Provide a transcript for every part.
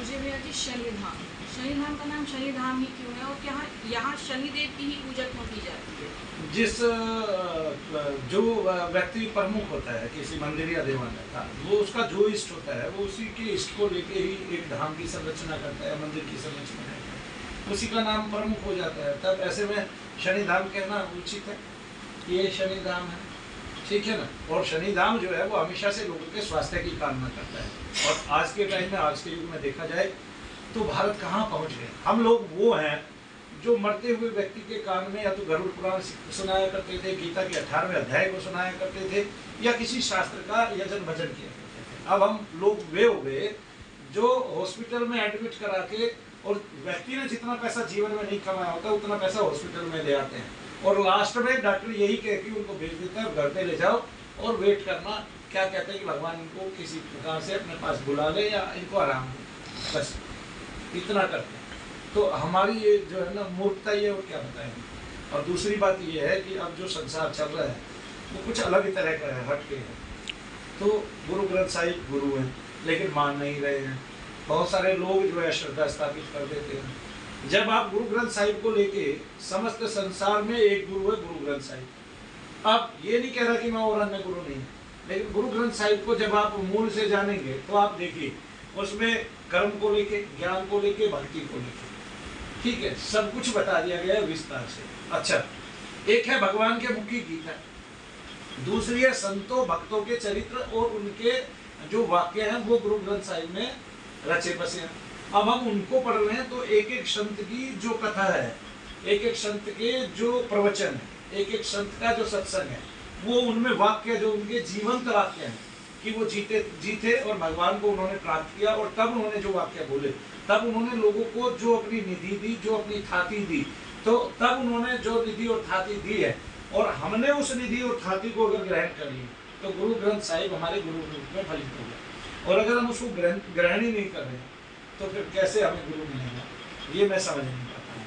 पूज्य भैया जी शनिधाम का नाम शनिधाम ही क्यों है और क्या यहाँ शनिदेव की ही पूजा क्यों की जाती है? जिस जो व्यक्ति प्रमुख होता है किसी मंदिर या देवालय का, वो उसका जो इष्ट होता है वो उसी के इष्ट को लेके ही एक धाम की संरचना करता है, मंदिर की संरचना करता है, उसी का नाम प्रमुख हो जाता है। तब ऐसे में शनिधाम कहना उचित है, ये शनिधाम है, ठीक है ना। और शनिधाम जो है वो हमेशा से लोगों के स्वास्थ्य की कामना करता है। और आज के टाइम में, आज के युग में देखा जाए तो भारत कहाँ पहुँच गए। हम लोग वो हैं जो मरते हुए व्यक्ति के कान में या तो गरुड़ पुराण सुनाया करते थे, गीता के 18वें अध्याय को सुनाया करते थे, या किसी शास्त्र का यजन भजन किया करते थे। अब हम लोग वे हो गए जो हॉस्पिटल में एडमिट करा के, और व्यक्ति ने जितना पैसा जीवन में नहीं कमाया होता उतना पैसा हॉस्पिटल में ले आते हैं, और लास्ट में डॉक्टर यही कह के उनको भेज देता है घर पे ले जाओ और वेट करना। क्या कहते हैं कि भगवान इनको किसी प्रकार से अपने पास बुला ले या इनको आराम दे, बस इतना करते हैं। तो हमारी ये जो है ना मूर्खता ये, और क्या बताएं। और दूसरी बात ये है कि अब जो संसार चल रहा है वो कुछ अलग ही तरह का है, हट के है। तो गुरु ग्रंथ साहिब गुरु हैं लेकिन मान नहीं रहे हैं। बहुत सारे लोग जो है श्रद्धा स्थापित कर देते हैं। जब आप गुरु ग्रंथ साहिब को लेके, समस्त संसार में एक गुरु है, गुरु ग्रंथ साहिब। अब ये नहीं कह रहा कि मैं और अन्य गुरु नहीं, लेकिन गुरु ग्रंथ साहिब को जब आप मूल से जानेंगे तो आप देखिए उसमें कर्म को लेके, ज्ञान को लेके, भक्ति को लेके, ठीक है, सब कुछ बता दिया गया है विस्तार से। अच्छा, एक है भगवान के मुख की गीता, दूसरी है संतों भक्तों के चरित्र और उनके जो वाक्य हैं वो गुरु ग्रंथ साहिब में रचे बसे हैं। अब हम उनको पढ़ रहे हैं तो एक एक संत की जो कथा है, एक एक संत के जो प्रवचन है, एक एक संत का जो सत्संग है, वो उनमें वाक्य जो उनके जीवंत वाक्य हैं कि वो जीते और भगवान को उन्होंने प्राप्त किया, और तब उन्होंने जो वाक्य बोले, तब उन्होंने लोगों को जो अपनी निधि दी, जो अपनी थाती दी, तो तब उन्होंने जो निधि और थाती दी है, और हमने उस निधि और थाती को अगर ग्रहण कर लिया तो गुरु ग्रंथ साहिब हमारे गुरु रूप में फलित हो गया। और अगर हम उसको ग्रहण ही नहीं कर रहे हैं तो फिर कैसे हमें गुरु मिलेगा, ये मैं समझ नहीं पाता हूँ।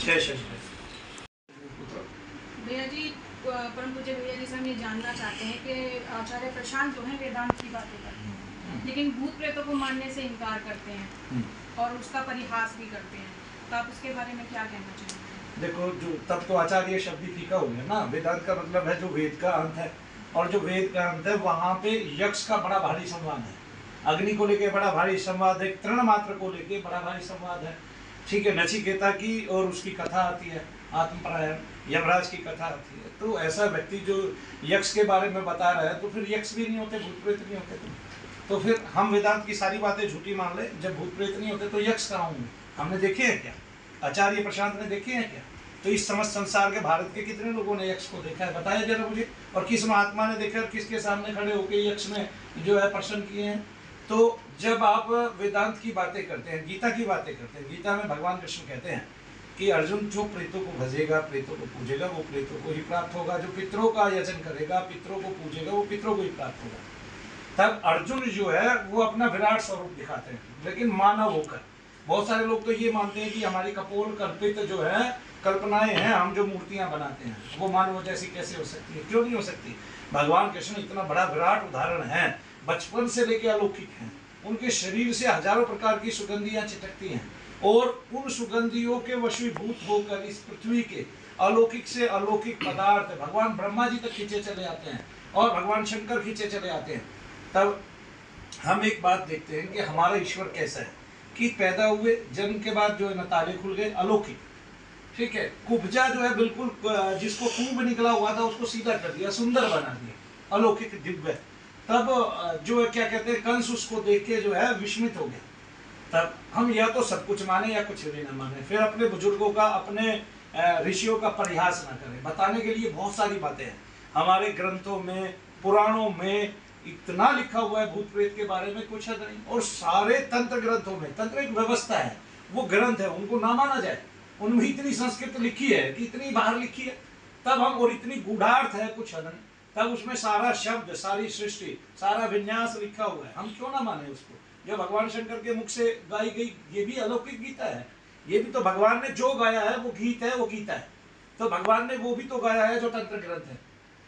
जय श्री भैया जी, परम पूज्य भैया जी से हम ये जानना चाहते हैं कि आचार्य प्रशांत जो है वेदांत की बातें करते हैं लेकिन भूत प्रेतों को मानने से इनकार करते हैं और उसका परिहास भी करते हैं, तो आप उसके बारे में क्या कहना चाहेंगे? देखो, जो तब तो आचार्य शब्द ही फीका हो गया ना। वेदांत का मतलब है जो वेद का अंत है, और जो वेद का अंत है वहाँ पे यक्ष का बड़ा भारी संवाद है, अग्नि को लेके बड़ा भारी संवाद है, तृण मात्र को लेके बड़ा भारी संवाद है, ठीक है। नचिकेता की और उसकी कथा आती है, आत्मपरायण यमराज की कथा आती है। तो ऐसा व्यक्ति जो यक्ष के बारे में बता रहा है तो फिर यक्ष भी नहीं होते, भूत प्रेत नहीं होते, तो फिर हम वेदांत की सारी बातें झूठी मान ले। जब भूत प्रेत नहीं होते तो यक्ष कहाँ होंगे? हमने देखे हैं क्या? आचार्य प्रशांत ने देखे हैं क्या? तो इस समस्त संसार के भारत के कितने लोगों ने यक्ष को देखा है, बताया जरा मुझे। और किस महात्मा ने देखा, और किसके सामने खड़े होकर यक्ष ने जो है प्रश्न किए हैं। तो जब आप वेदांत की बातें करते हैं, गीता की बातें करते हैं, गीता में भगवान कृष्ण कहते हैं कि अर्जुन जो प्रेतों को भजेगा, प्रेतों को पूजेगा, वो प्रेतों को ही प्राप्त होगा। जो पितरों का यजन करेगा, पितरों को पूजेगा, वो पितरों को ही प्राप्त होगा। तब अर्जुन जो है वो अपना विराट स्वरूप दिखाते हैं, लेकिन मानव होकर। बहुत सारे लोग तो ये मानते हैं कि हमारी कपोल कल्पित जो है कल्पनाएं हैं, हम जो मूर्तियां बनाते हैं वो मानव जैसी कैसे हो सकती है? क्यों नहीं हो सकती? भगवान कृष्ण इतना बड़ा विराट उदाहरण है, बचपन से लेकर अलौकिक हैं। उनके शरीर से हजारों प्रकार की सुगंधियां चिटकती हैं, और उन सुगंधियों के वशीभूत होकर इस पृथ्वी के अलौकिक से अलौकिक पदार्थ भगवान ब्रह्मा जी तक खींचे चले आते हैं, और भगवान शंकर खींचे चले आते हैं। तब हम एक बात देखते हैं कि हमारा ईश्वर कैसा है कि पैदा हुए, जन्म के बाद जो है न तारे खुल गए, अलौकिक, ठीक है। कुब्जा जो है बिल्कुल, जिसको कुंभ निकला हुआ था उसको सीधा कर दिया, सुंदर बना दिया, अलौकिक दिव्य। तब जो है क्या कहते हैं, कंस उसको देख के जो है विस्मित हो गया। तब हम या तो सब कुछ माने या कुछ भी न माने, फिर अपने बुजुर्गों का, अपने ऋषियों का परिहास न करें। बताने के लिए बहुत सारी बातें हैं हमारे ग्रंथों में, पुराणों में इतना लिखा हुआ है भूत प्रेत के बारे में, कुछ हद नहीं। और सारे तंत्र ग्रंथों में, तंत्र एक व्यवस्था है, वो ग्रंथ है, उनको ना माना जाए। उनमें इतनी संस्कृत लिखी है कि इतनी बाहर लिखी है, तब हम, और इतनी गूढ़ार्थ है कुछ हद नहीं, तब उसमें सारा शब्द, सारी सृष्टि, सारा विन्यास लिखा हुआ है, हम क्यों ना माने उसको? जो भगवान शंकर के मुख से गाई गई, ये भी अलौकिक गीता है। ये भी तो भगवान ने जो गाया है वो गीत है, वो गीता है। तो भगवान ने वो भी तो गाया है जो तंत्र ग्रंथ है,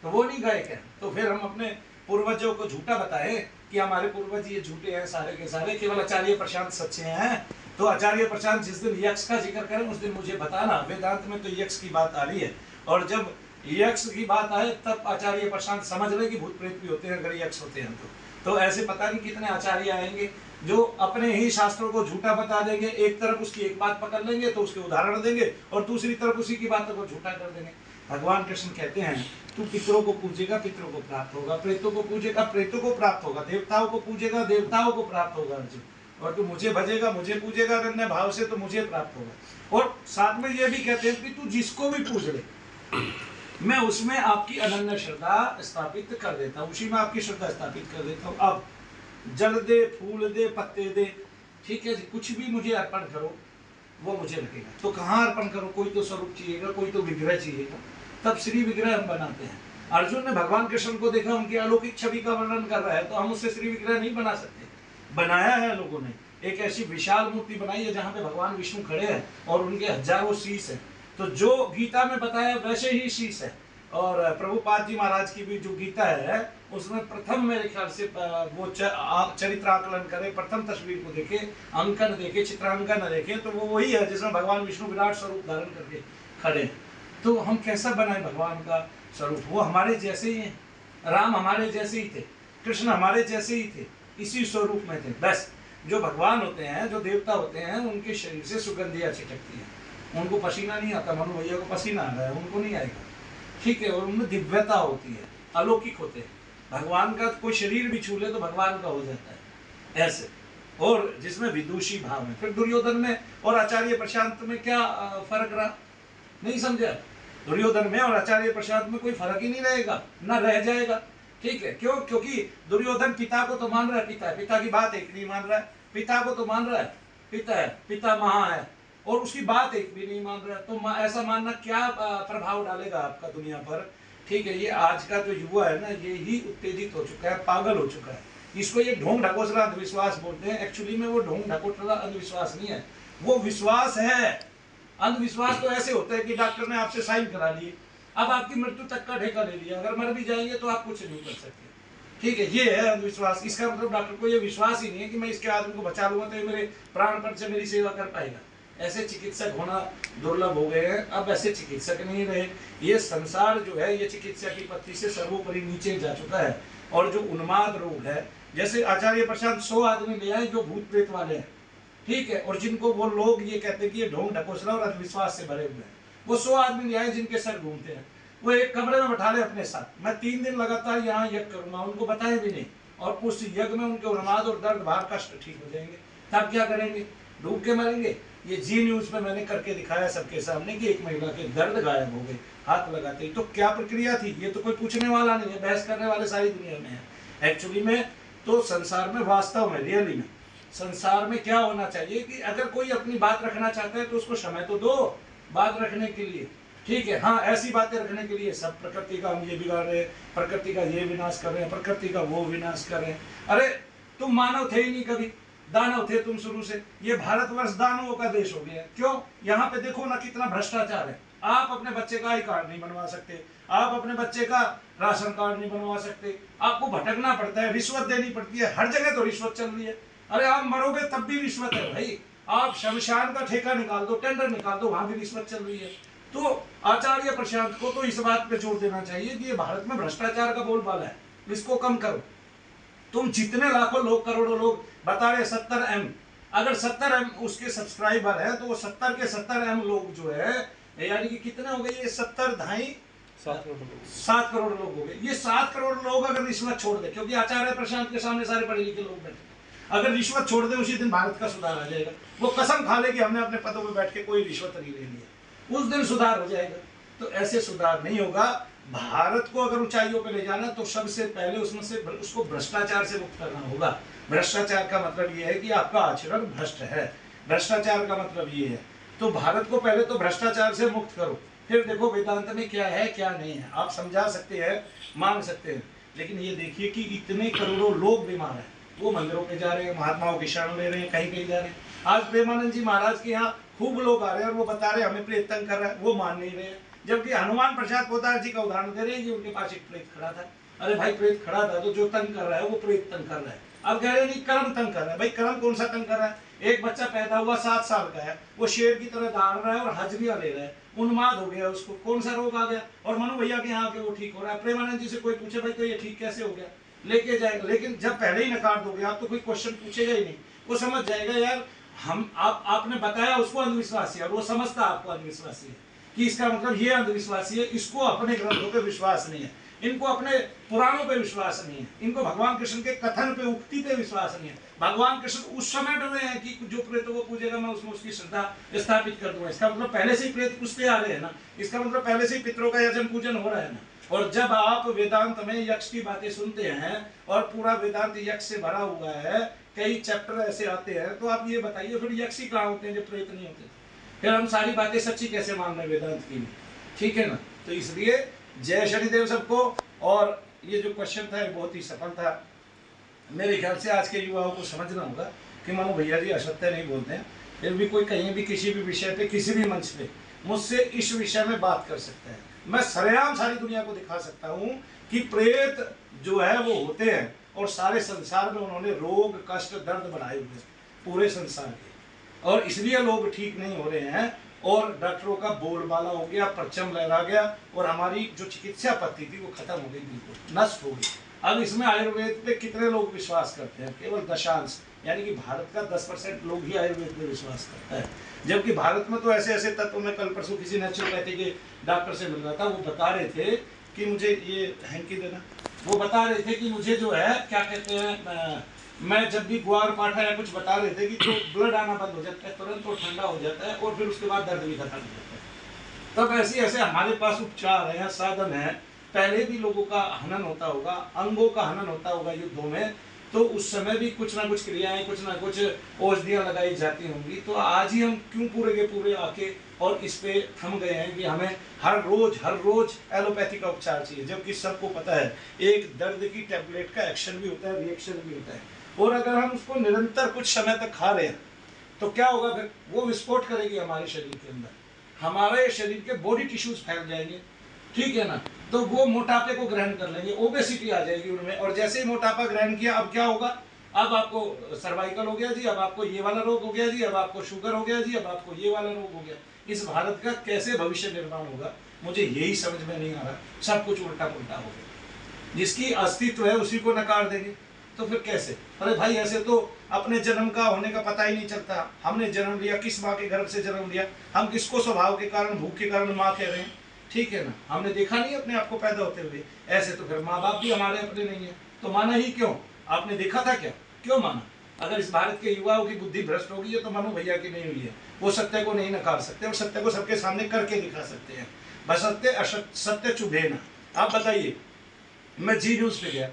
तो वो नहीं गाए क्या? तो फिर हम अपने पूर्वजों को झूठा बताए कि हमारे पूर्वज ये झूठे हैं सारे के सारे, केवल आचार्य प्रशांत सच्चे हैं। तो आचार्य प्रशांत जिस दिन यक्ष का जिक्र करें उस दिन मुझे बताना। वेदांत में तो यक्ष की बात आ रही है, और जब यक्ष की बात आए तब आचार्य प्रशांत समझ रहे कि भूत प्रेत भी होते हैं अगर यक्ष होते हैं तो ऐसे पता नहीं कितने आचार्य आएंगे जो अपने ही शास्त्रों को झूठा बता देंगे। एक तरफ उसकी एक बात पकड़ लेंगे तो उसके उदाहरण देंगे, और दूसरी तरफ उसी की बातों को झूठा कर देंगे। भगवान कृष्ण कहते हैं तू पितरों को पूजेगा पितरों को प्राप्त होगा, प्रेतों को पूजेगा प्रेतों को प्राप्त होगा, देवताओं को पूजेगा देवताओं को प्राप्त होगा अर्जुन, और तू मुझे भजेगा मुझे पूजेगा अनन्य भाव से तो मुझे प्राप्त होगा। और साथ में ये भी कहते हैं कि तू जिसको भी पूज ले मैं उसमें आपकी अनन्य श्रद्धा स्थापित कर देता हूँ, उसी में आपकी श्रद्धा स्थापित कर देता हूँ। अब जल दे फूल दे पत्ते दे, ठीक है जी, कुछ भी मुझे अर्पण करो वो मुझे लगेगा। तो कहाँ अर्पण करो, कोई तो स्वरूप चाहिएगा, कोई तो विग्रह चाहिएगा, तब श्री विग्रह हम बनाते हैं। अर्जुन ने भगवान कृष्ण को देखा, उनकी अलौकिक छवि का वर्णन कर रहा है, तो हम उससे श्री विग्रह नहीं बना सकते। बनाया है लोगों ने, एक ऐसी विशाल मूर्ति बनाई है जहाँ पे भगवान विष्णु खड़े हैं और उनके हजारों शीश है। तो जो गीता में बताया वैसे ही शीश है। और प्रभुपाद जी महाराज की भी जो गीता है उसमें प्रथम मेरे ख्याल से वो चरित्राकलन करे, प्रथम तस्वीर को देखे, अंकन देखे, चित्रांकन देखे, तो वो वही है जिसमें भगवान विष्णु विराट स्वरूप धारण करके खड़े हैं। तो हम कैसा बनाए भगवान का स्वरूप, वो हमारे जैसे ही हैं। राम हमारे जैसे ही थे, कृष्ण हमारे जैसे ही थे, इसी स्वरूप में थे। बस जो भगवान होते हैं, जो देवता होते हैं, उनके शरीर से सुगंधियाँ छिटकती हैं, उनको पसीना नहीं आता। मनु भैया को पसीना आ रहा है, उनको नहीं आएगा, ठीक है। और उनमें दिव्यता होती है, अलौकिक होते हैं। भगवान का कोई शरीर भी छू ले तो भगवान का हो जाता है ऐसे, और जिसमें विदुषी भाव है। फिर दुर्योधन में और आचार्य प्रशांत में क्या फर्क रहा, नहीं समझा? दुर्योधन में और आचार्य प्रशांत में कोई फर्क ही नहीं रहेगा, ना रह जाएगा, ठीक है। क्यों? क्योंकि दुर्योधन पिता को तो मान रहा है, पिता है, पिता की बात एक नहीं मान रहा है, पिता को तो मान रहा है, पिता है, पिता महा है, और उसकी बात एक भी नहीं मान रहा है। तो ऐसा मानना क्या प्रभाव डालेगा आपका दुनिया पर, ठीक है। ये आज का जो युवा है ना, ये ही उत्तेजित हो चुका है, पागल हो चुका है। इसको ये ढोंग ढकोसला अंधविश्वास बोलते हैं। एक्चुअली में वो ढोंग ढकोसला अंधविश्वास नहीं है, वो विश्वास है। अंधविश्वास तो ऐसे होता है कि डॉक्टर ने आपसे साइन करा लिए, अब आपकी मृत्यु तक का ठेका ले लिया, अगर मर भी जाएंगे तो आप कुछ नहीं कर सकते, ठीक है। ये है अंधविश्वास। इसका मतलब डॉक्टर को ये विश्वास ही नहीं है कि मैं इसके आदमी को बचा लूंगा तो ये मेरे प्राणपण से मेरी सेवा कर पाएगा। ऐसे चिकित्सक होना दुर्लभ हो गए हैं, अब ऐसे चिकित्सक नहीं रहे। ये संसार जो है ये चिकित्सा की पत्ती से सर्वोपरि नीचे जा चुका है। और जो उन्माद रोग है, जैसे आचार्य प्रशांत 100 आदमी ले आए जो भूत प्रेत वाले हैं, ठीक है, और जिनको वो लोग ये कहते हैं कि ये ढोंग ढकोसला और अंधविश्वास से भरे हुए हैं, वो 100 आदमी ले आए जिनके सर घूमते हैं, वो एक कमरे में बैठा ले अपने साथ, मैं 3 दिन लगातार यहाँ यज्ञ करूंगा, उनको बताए भी नहीं, और उस यज्ञ में उनके उन्माद और दर्द भार कष्ट ठीक हो जाएंगे। तब क्या करेंगे? डूब के मरेंगे। ये जी न्यूज में मैंने करके दिखाया सबके सामने कि एक महिला के दर्द गायब हो गए हाथ लगाते ही। तो क्या प्रक्रिया थी, ये तो कोई पूछने वाला नहीं है, बहस करने वाले सारी दुनिया में है। एक्चुअली में तो संसार में, वास्तव में, रियली में संसार में क्या होना चाहिए कि अगर कोई अपनी बात रखना चाहता है तो उसको समय तो दो बात रखने के लिए, ठीक है। हाँ, ऐसी बातें रखने के लिए सब प्रकृति का हम ये बिगाड़ रहे हैं, प्रकृति का ये विनाश कर रहे हैं, प्रकृति का वो विनाश कर रहे हैं। अरे तुम मानव थे ही नहीं कभी, दानव थे तुम शुरू से। ये भारतवर्ष दानवों का देश हो गया है। क्यों? यहाँ पे देखो ना कितना भ्रष्टाचार है। आप अपने बच्चे का आई कार्ड नहीं बनवा सकते, आप अपने बच्चे का राशन कार्ड नहीं बनवा सकते, आपको भटकना पड़ता है, रिश्वत देनी पड़ती है, हर जगह तो रिश्वत चल रही है। अरे आप मरोगे तब भी रिश्वत है भाई, आप शमशान का ठेका निकाल दो, टेंडर निकाल दो, वहां भी रिश्वत चल रही है। तो आचार्य प्रशांत को तो इस बात पे जोर देना चाहिए कि ये भारत में भ्रष्टाचार का बोलबाला है, इसको कम करो। तुम जितने लाखों लोग, करोड़ों लोग बता रहे 70M, अगर 70M उसके सब्सक्राइबर है तो वो 70 के 70M लोग जो है, यानी कि कितने हो गए ये 70 ढाई 7 करोड़ लोग हो गए। ये 7 करोड़ लोग अगर रिश्वत छोड़ दे, क्योंकि आचार्य प्रशांत के सामने सारे पढ़े लिखे लोग बैठे, अगर रिश्वत छोड़ दे उसी दिन भारत का सुधार आ जाएगा। वो कसम खा ले कि हमने अपने पदों में बैठ के कोई रिश्वत नहीं ले लिया, उस दिन सुधार हो जाएगा। तो ऐसे सुधार नहीं होगा। भारत को अगर ऊंचाइयों पे ले जाना तो सबसे पहले उसमें से उसको भ्रष्टाचार से मुक्त करना होगा। भ्रष्टाचार का मतलब ये है कि आपका आचरण भ्रष्ट है, भ्रष्टाचार का मतलब ये है। तो भारत को पहले तो भ्रष्टाचार से मुक्त करो, फिर देखो वेदांत में क्या है क्या नहीं है। आप समझा सकते हैं, मान सकते हैं, लेकिन ये देखिए कि इतने करोड़ों लोग बीमार हैं, वो मंदिरों पे जा रहे हैं, महात्माओं की शरण ले रहे हैं, कहीं कहीं जा रहे हैं। आज प्रेमानंद जी महाराज के यहाँ खूब लोग आ रहे हैं और वो बता रहे हैं हमें प्रेत तंग कर रहा है, वो मान नहीं रहे हैं। जबकि हनुमान प्रसाद पोद्दार जी का उदाहरण दे रहे हैं कि उनके पास एक प्रेत खड़ा था, अरे भाई प्रेत खड़ा था तो जो तंग कर रहा है वो प्रेत तंग कर रहा है। अब कह रहे नहीं कर्म तंग कर रहा है। भाई कर्म कौन सा तंग कर रहा है? एक बच्चा पैदा हुआ 7 साल का है, वो शेर की तरह दौड़ रहा है और हाजरियां ले रहा है, उन्माद हो गया, उसको कौन सा रोग आ गया? और मनु भैया के यहाँ के वो ठीक हो रहा है। प्रेमानंद जी से कोई पूछे भाई तो ये ठीक कैसे हो गया, लेके जाएगा। लेकिन जब पहले ही नकार दोगे आप तो कोई क्वेश्चन पूछेगा ही नहीं, वो समझ जाएगा यार हम आपने बताया उसको अंधविश्वासी है और वो समझता आपको अंधविश्वासी है कि इसका मतलब ये अंधविश्वासी है, इसको अपने ग्रंथों पे विश्वास नहीं है, इनको अपने पुराणों पे विश्वास नहीं है, इनको भगवान कृष्ण के कथन पे उक्ति पे विश्वास नहीं है। भगवान कृष्ण उस समय डरे हैं कि जो प्रेतों को पूजेगा मैं उसमें उसकी श्रद्धा स्थापित कर दूंगा। इसका मतलब पहले से ही प्रेत पूछते आ रहे हैं ना, इसका मतलब पहले से ही पितरों का यजन पूजन हो रहा है ना। और जब आप वेदांत में यक्ष की बातें सुनते हैं और पूरा वेदांत यक्ष से भरा हुआ है, कई चैप्टर ऐसे आते हैं, तो आप ये बताइए फिर यक्ष ही कहाँ होते हैं जो प्रेत नहीं होते? फिर हम सारी बातें सच्ची कैसे मान रहे वेदांत की? ठीक है ना। तो इसलिए जय शनिदेव सबको। और ये जो क्वेश्चन था बहुत ही सफल था। मेरे ख्याल से आज के युवाओं को समझना होगा कि मनु भैया जी असत्य नहीं बोलते हैं, फिर भी कोई कहीं भी किसी भी विषय पे किसी भी मंच पे मुझसे इस विषय में बात कर सकता है। मैं सरेआम सारी दुनिया को दिखा सकता हूँ कि प्रेत जो है वो होते हैं और सारे संसार में उन्होंने रोग कष्ट दर्द बढ़ाए हुए पूरे संसार के, और इसलिए लोग ठीक नहीं हो रहे हैं और डॉक्टरों का बोलबाला हो गया, परचम लहरा गया और हमारी जो चिकित्सा पद्धति थी वो खत्म हो गई, बिल्कुल नष्ट हो गई। अब इसमें आयुर्वेद पे कितने लोग विश्वास करते हैं? केवल दशांश, यानी कि भारत का 10% लोग ही आयुर्वेद पे विश्वास करता है, जबकि भारत में तो ऐसे ऐसे तत्व। मैं कल परसों किसी नेचुरोपैथी के डॉक्टर से मिल रहा था, वो बता रहे थे कि मुझे ये हैंकी देना, वो बता रहे थे कि मुझे जो है क्या कहते हैं, मैं जब भी ग्वार पाठा या कुछ बता रहे थे कि तो ब्लड आना बंद हो जाता है तुरंत, तो ठंडा हो जाता है और फिर उसके बाद दर्द भी खत्म हो जाता है। तब ऐसे ऐसे हमारे पास उपचार है, साधन है। पहले भी लोगों का हनन होता होगा, अंगों का हनन होता होगा युद्धों में, तो उस समय भी कुछ ना कुछ क्रियाएं, कुछ ना कुछ औषधियां लगाई जाती होंगी। तो आज ही हम क्यों पूरे के पूरे आके और इस पे थम गए हैं कि हमें हर रोज एलोपैथी का उपचार चाहिए, जबकि सबको पता है एक दर्द की टैबलेट का एक्शन भी होता है, रिएक्शन भी होता है। और अगर हम उसको निरंतर कुछ समय तक खा रहे हैं तो क्या होगा? फिर वो विस्फोट करेगी हमारे शरीर के अंदर, हमारे शरीर के बॉडी टिश्यूज फैल जाएंगे, ठीक है ना। तो वो मोटापे को ग्रहण कर लेंगे, ओबेसिटी आ जाएगी उनमें, और जैसे ही मोटापा ग्रहण किया अब क्या होगा? अब आपको सर्वाइकल हो गया जी, अब आपको ये वाला रोग हो गया जी, अब आपको शुगर हो गया जी, अब आपको ये वाला रोग हो गया। इस भारत का कैसे भविष्य निर्माण होगा मुझे यही समझ में नहीं आ रहा। सब कुछ उल्टा पुल्टा हो गया, जिसकी अस्तित्व है उसी को नकार देंगे तो फिर कैसे? अरे भाई ऐसे तो अपने जन्म का होने का पता ही नहीं चलता। हमने जन्म लिया, किस माँ के गर्भ से जन्म लिया, हम किसको स्वभाव के कारण, भूख के कारण माँ कह रहे हैं, ठीक है ना। हमने देखा नहीं अपने आप को पैदा होते हुए। ऐसे तो फिर माँ बाप भी हमारे अपने नहीं है, तो माना ही क्यों? आपने देखा था क्या? क्यों माना? अगर इस भारत के युवाओं की बुद्धि भ्रष्ट होगी है तो मनु भैया की नहीं हुई है। वो सत्य को नहीं नकार सकते और सत्य को सबके सामने करके दिखा सकते हैं, बशर्ते सत्य चुभे ना। आप बताइए, मैं जी न्यूज पे गया,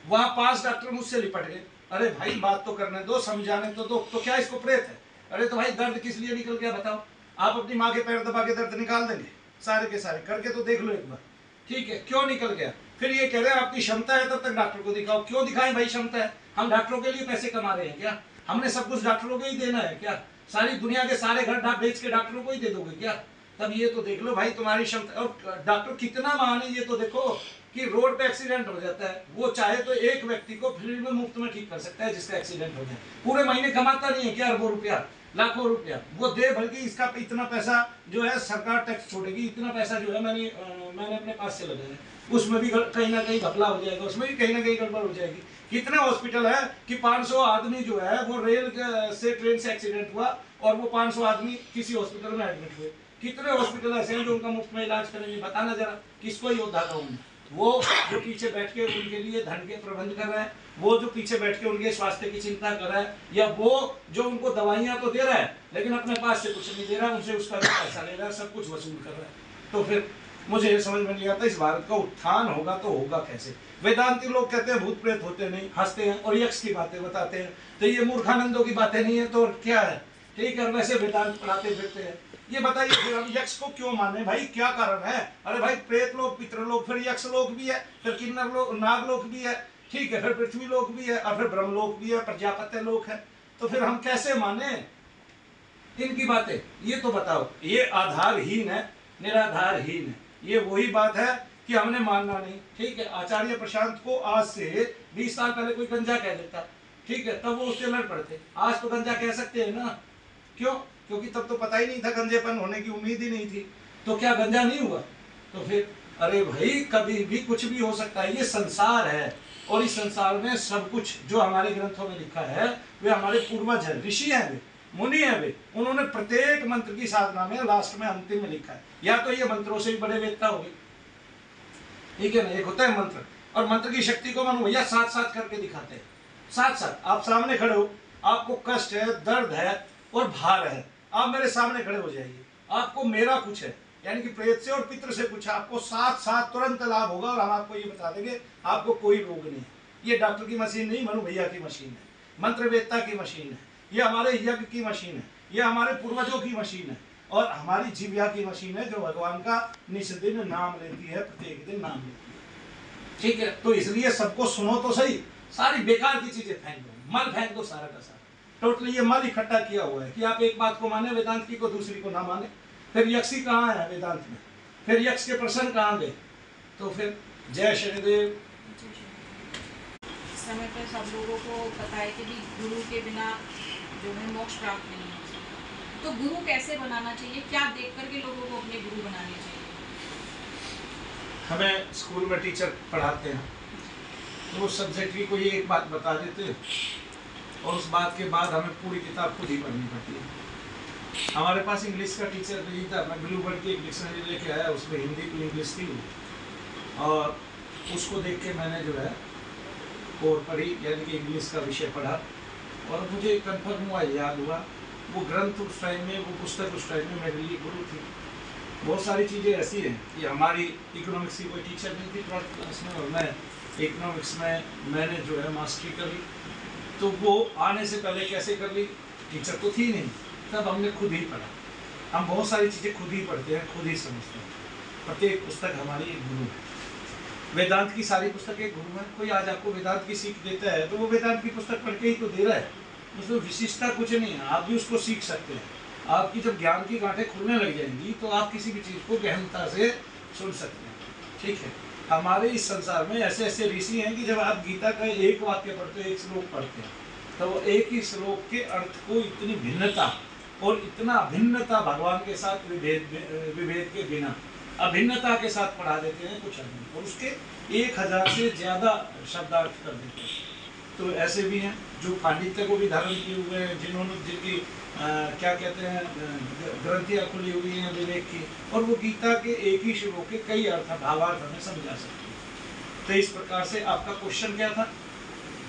वहां 5 डॉक्टर मुझसे लिपट गए। अरे भाई बात तो करने दो, समझाने तो दो, तो क्या इसको प्रेत है? अरे तो भाई दर्द किस लिए निकल गया बताओ? आप अपनी माँ के पैर दबा के दर्द निकाल देंगे? सारे के सारे करके तो देख लो एक बार, ठीक है? क्यों निकल गया? फिर ये कह रहे हैं आपकी क्षमता है तब तक डॉक्टर को दिखाओ। क्यों दिखाएं भाई? क्षमता है, हम डॉक्टरों के लिए पैसे कमा रहे हैं क्या? हमने सब कुछ डॉक्टरों को ही देना है क्या? सारी दुनिया के सारे घर ढाक बेच के डॉक्टरों को ही दे दोगे क्या? तब ये तो देख लो भाई तुम्हारी क्षमता। और डॉक्टर कितना महान है ये तो देखो कि रोड पे एक्सीडेंट हो जाता है, वो चाहे तो एक व्यक्ति को फ्री में मुफ्त में ठीक कर सकता है जिसका एक्सीडेंट हो जाए। पूरे महीने कमाता नहीं है क्या अरबों रुपया, लाखों रुपया? वो दे, बल्कि इसका इतना पैसा जो है सरकार टैक्स छोड़ेगी, इतना पैसा जो है मैंने अपने पास से लगाया है, उसमें भी कहीं ना कहीं घपला हो जाएगा, उसमें भी कहीं ना कहीं गड़बड़ हो जाएगी। कितने हॉस्पिटल है कि 500 आदमी जो है वो रेल से ट्रेन से एक्सीडेंट हुआ और वो 500 आदमी किसी हॉस्पिटल में एडमिट हुए। कितने हॉस्पिटल ऐसे हैं जो उनका मुफ्त में इलाज करेंगे? बताना जरा, किसको योद्धा कहूँ? वो जो पीछे बैठ के उनके लिए धन के प्रबंध कर रहा है, वो जो पीछे बैठ के उनके स्वास्थ्य की चिंता कर रहा है, या वो जो उनको दवाइयां तो दे रहा है लेकिन अपने पास से कुछ नहीं दे रहा, उनसे उसका भी पैसा ले रहा है, सब कुछ वसूल कर रहा है। तो फिर मुझे ये समझ में नहीं आता इस भारत का उत्थान होगा तो होगा कैसे? वेदांती लोग कहते हैं भूत प्रेत होते नहीं, हंसते हैं और यक्ष की बातें बताते हैं, तो ये मूर्खानंदों की बातें नहीं है तो क्या है? ठीक है, वैसे वेदांत पढ़ाते फिरते हैं। ये बताइए फिर हम यक्ष को क्यों माने भाई? क्या कारण है? अरे भाई प्रेत लोग, पितृ लोग, फिर यक्ष लोग भी है, फिर किन्नर लोग, नाग लोग भी है, ठीक है, फिर पृथ्वी लोग भी है, और फिर ब्रह्म लोग भी है, प्रजापत्य लोग है। तो फिर हम कैसे माने इनकी बातें? ये तो बताओ। ये आधारहीन है, निराधारहीन है। ये वही बात है कि हमने मानना नहीं। ठीक है, आचार्य प्रशांत को आज से 20 साल पहले कोई गंजा कह देता, ठीक है, तब वो उससे लड़ पड़ते। आज तो गंजा कह सकते हैं ना, क्यों? क्योंकि तब तो पता ही नहीं था, गंजेपन होने की उम्मीद ही नहीं थी, तो क्या गंजा नहीं हुआ? तो फिर अरे भाई कभी भी कुछ भी हो सकता है, ये संसार है और इस संसार में सब कुछ जो हमारे ग्रंथों में लिखा है वे हमारे पूर्वज हैं, ऋषि हैं, वे मुनि हैं, वे उन्होंने प्रत्येक मंत्र की साधना में लास्ट में अंतिम में लिखा है। या तो ये मंत्रों से भी बड़े वेदता होगी, ठीक है ना, एक होता है मंत्र, और मंत्र की शक्ति को मनु भैया साथ साथ करके दिखाते हैं। साथ साथ आप सामने खड़े हो, आपको कष्ट है, दर्द है और भार है, आप मेरे सामने खड़े हो जाइए, आपको मेरा कुछ है यानी कि प्रेत से और पितृ से कुछ, आपको साथ साथ तुरंत लाभ होगा और हम आपको ये बता देंगे आपको कोई रोग नहीं है। ये डॉक्टर की मशीन नहीं, मनु भैया की मशीन है, मंत्र वेदता की मशीन है, ये हमारे यज्ञ की मशीन है, ये हमारे पूर्वजों की मशीन है और हमारी जीव्या की मशीन है जो भगवान का निस्दिन नाम लेती है, प्रत्येक दिन नाम लेती है। ठीक है, तो इसलिए सबको सुनो तो सही, सारी बेकार की चीजें फेंक दो, मल फेंक दो सारा का सारा, टोटली ये मल इकट्ठा किया हुआ है कि आप एक बात को माने वेदांत की को दूसरी को ना माने। फिर यक्षी कहाँ है वेदांत में, फिर यक्ष के प्रश्न कहाँ गए? तो फिर जय शनिदेव। समय पर सब लोगों को पता है कि भी गुरु के बिना जो है मोक्ष प्राप्त नहीं हो सकता, तो गुरु कैसे बनाना चाहिए, क्या देख करके लोगों को अपने गुरु बनाने चाहिए? हमें स्कूल में टीचर पढ़ाते हैं तो उस सब्जेक्ट की कोई एक बात बता देते हैं और उस बात के बाद हमें पूरी किताब खुद ही पढ़नी पड़ती है। हमारे पास इंग्लिश का टीचर नहीं था, मैं ब्लूबर्ड की एक डिक्शनरी लेके आया, उसमें हिंदी टू इंग्लिश थी और उसको देख के मैंने जो है और पढ़ी, यानी कि इंग्लिश का विषय पढ़ा और मुझे कंफर्म हुआ, याद हुआ वो ग्रंथ उस टाइम में, वो पुस्तक उस टाइम में मेरे लिए गुरु थी। बहुत सारी चीज़ें ऐसी हैं कि हमारी इकोनॉमिक्स की कोई टीचर नहीं थी 12th क्लास में और मैं इकोनॉमिक्स में मैंने जो है मास्टरी कर ली, तो वो आने से पहले कैसे कर ली, टीचर तो थी नहीं, तब हमने खुद ही पढ़ा। हम बहुत सारी चीज़ें खुद ही पढ़ते हैं, खुद ही समझते हैं, प्रत्येक पुस्तक हमारी एक गुरु है। वेदांत की सारी पुस्तकें गुरु है। कोई आज आपको वेदांत की सीख देता है तो वो वेदांत की पुस्तक पढ़ के ही तो दे रहा है, उसमें विशिष्टता कुछ नहीं है, आप भी उसको सीख सकते हैं। आपकी जब ज्ञान की गांठें खुलने लग जाएंगी तो आप किसी भी चीज़ को गहनता से सुन सकते हैं। ठीक है, हमारे इस संसार में ऐसे ऐसे ऋषि हैं कि जब आप गीता का एक वाक्य पढ़ते हो, एक श्लोक पढ़ते हैं, तो वो एक ही श्लोक के अर्थ को इतनी भिन्नता और इतना अभिन्नता भगवान के साथ विभेद के बिना अभिन्नता के साथ पढ़ा देते हैं कुछ आदमी, और उसके 1000 से ज़्यादा शब्दार्थ कर देते हैं। तो ऐसे भी हैं जो पांडित्य को भी धारण किए हुए हैं, जिन्होंने जिनकी क्या कहते हैं ग्रंथियाँ खुली हुई हैं विवेक की, और वो गीता के एक ही श्लोक के कई अर्थ भावार्थ हमें समझा सकते हैं। तो इस प्रकार से आपका क्वेश्चन क्या था?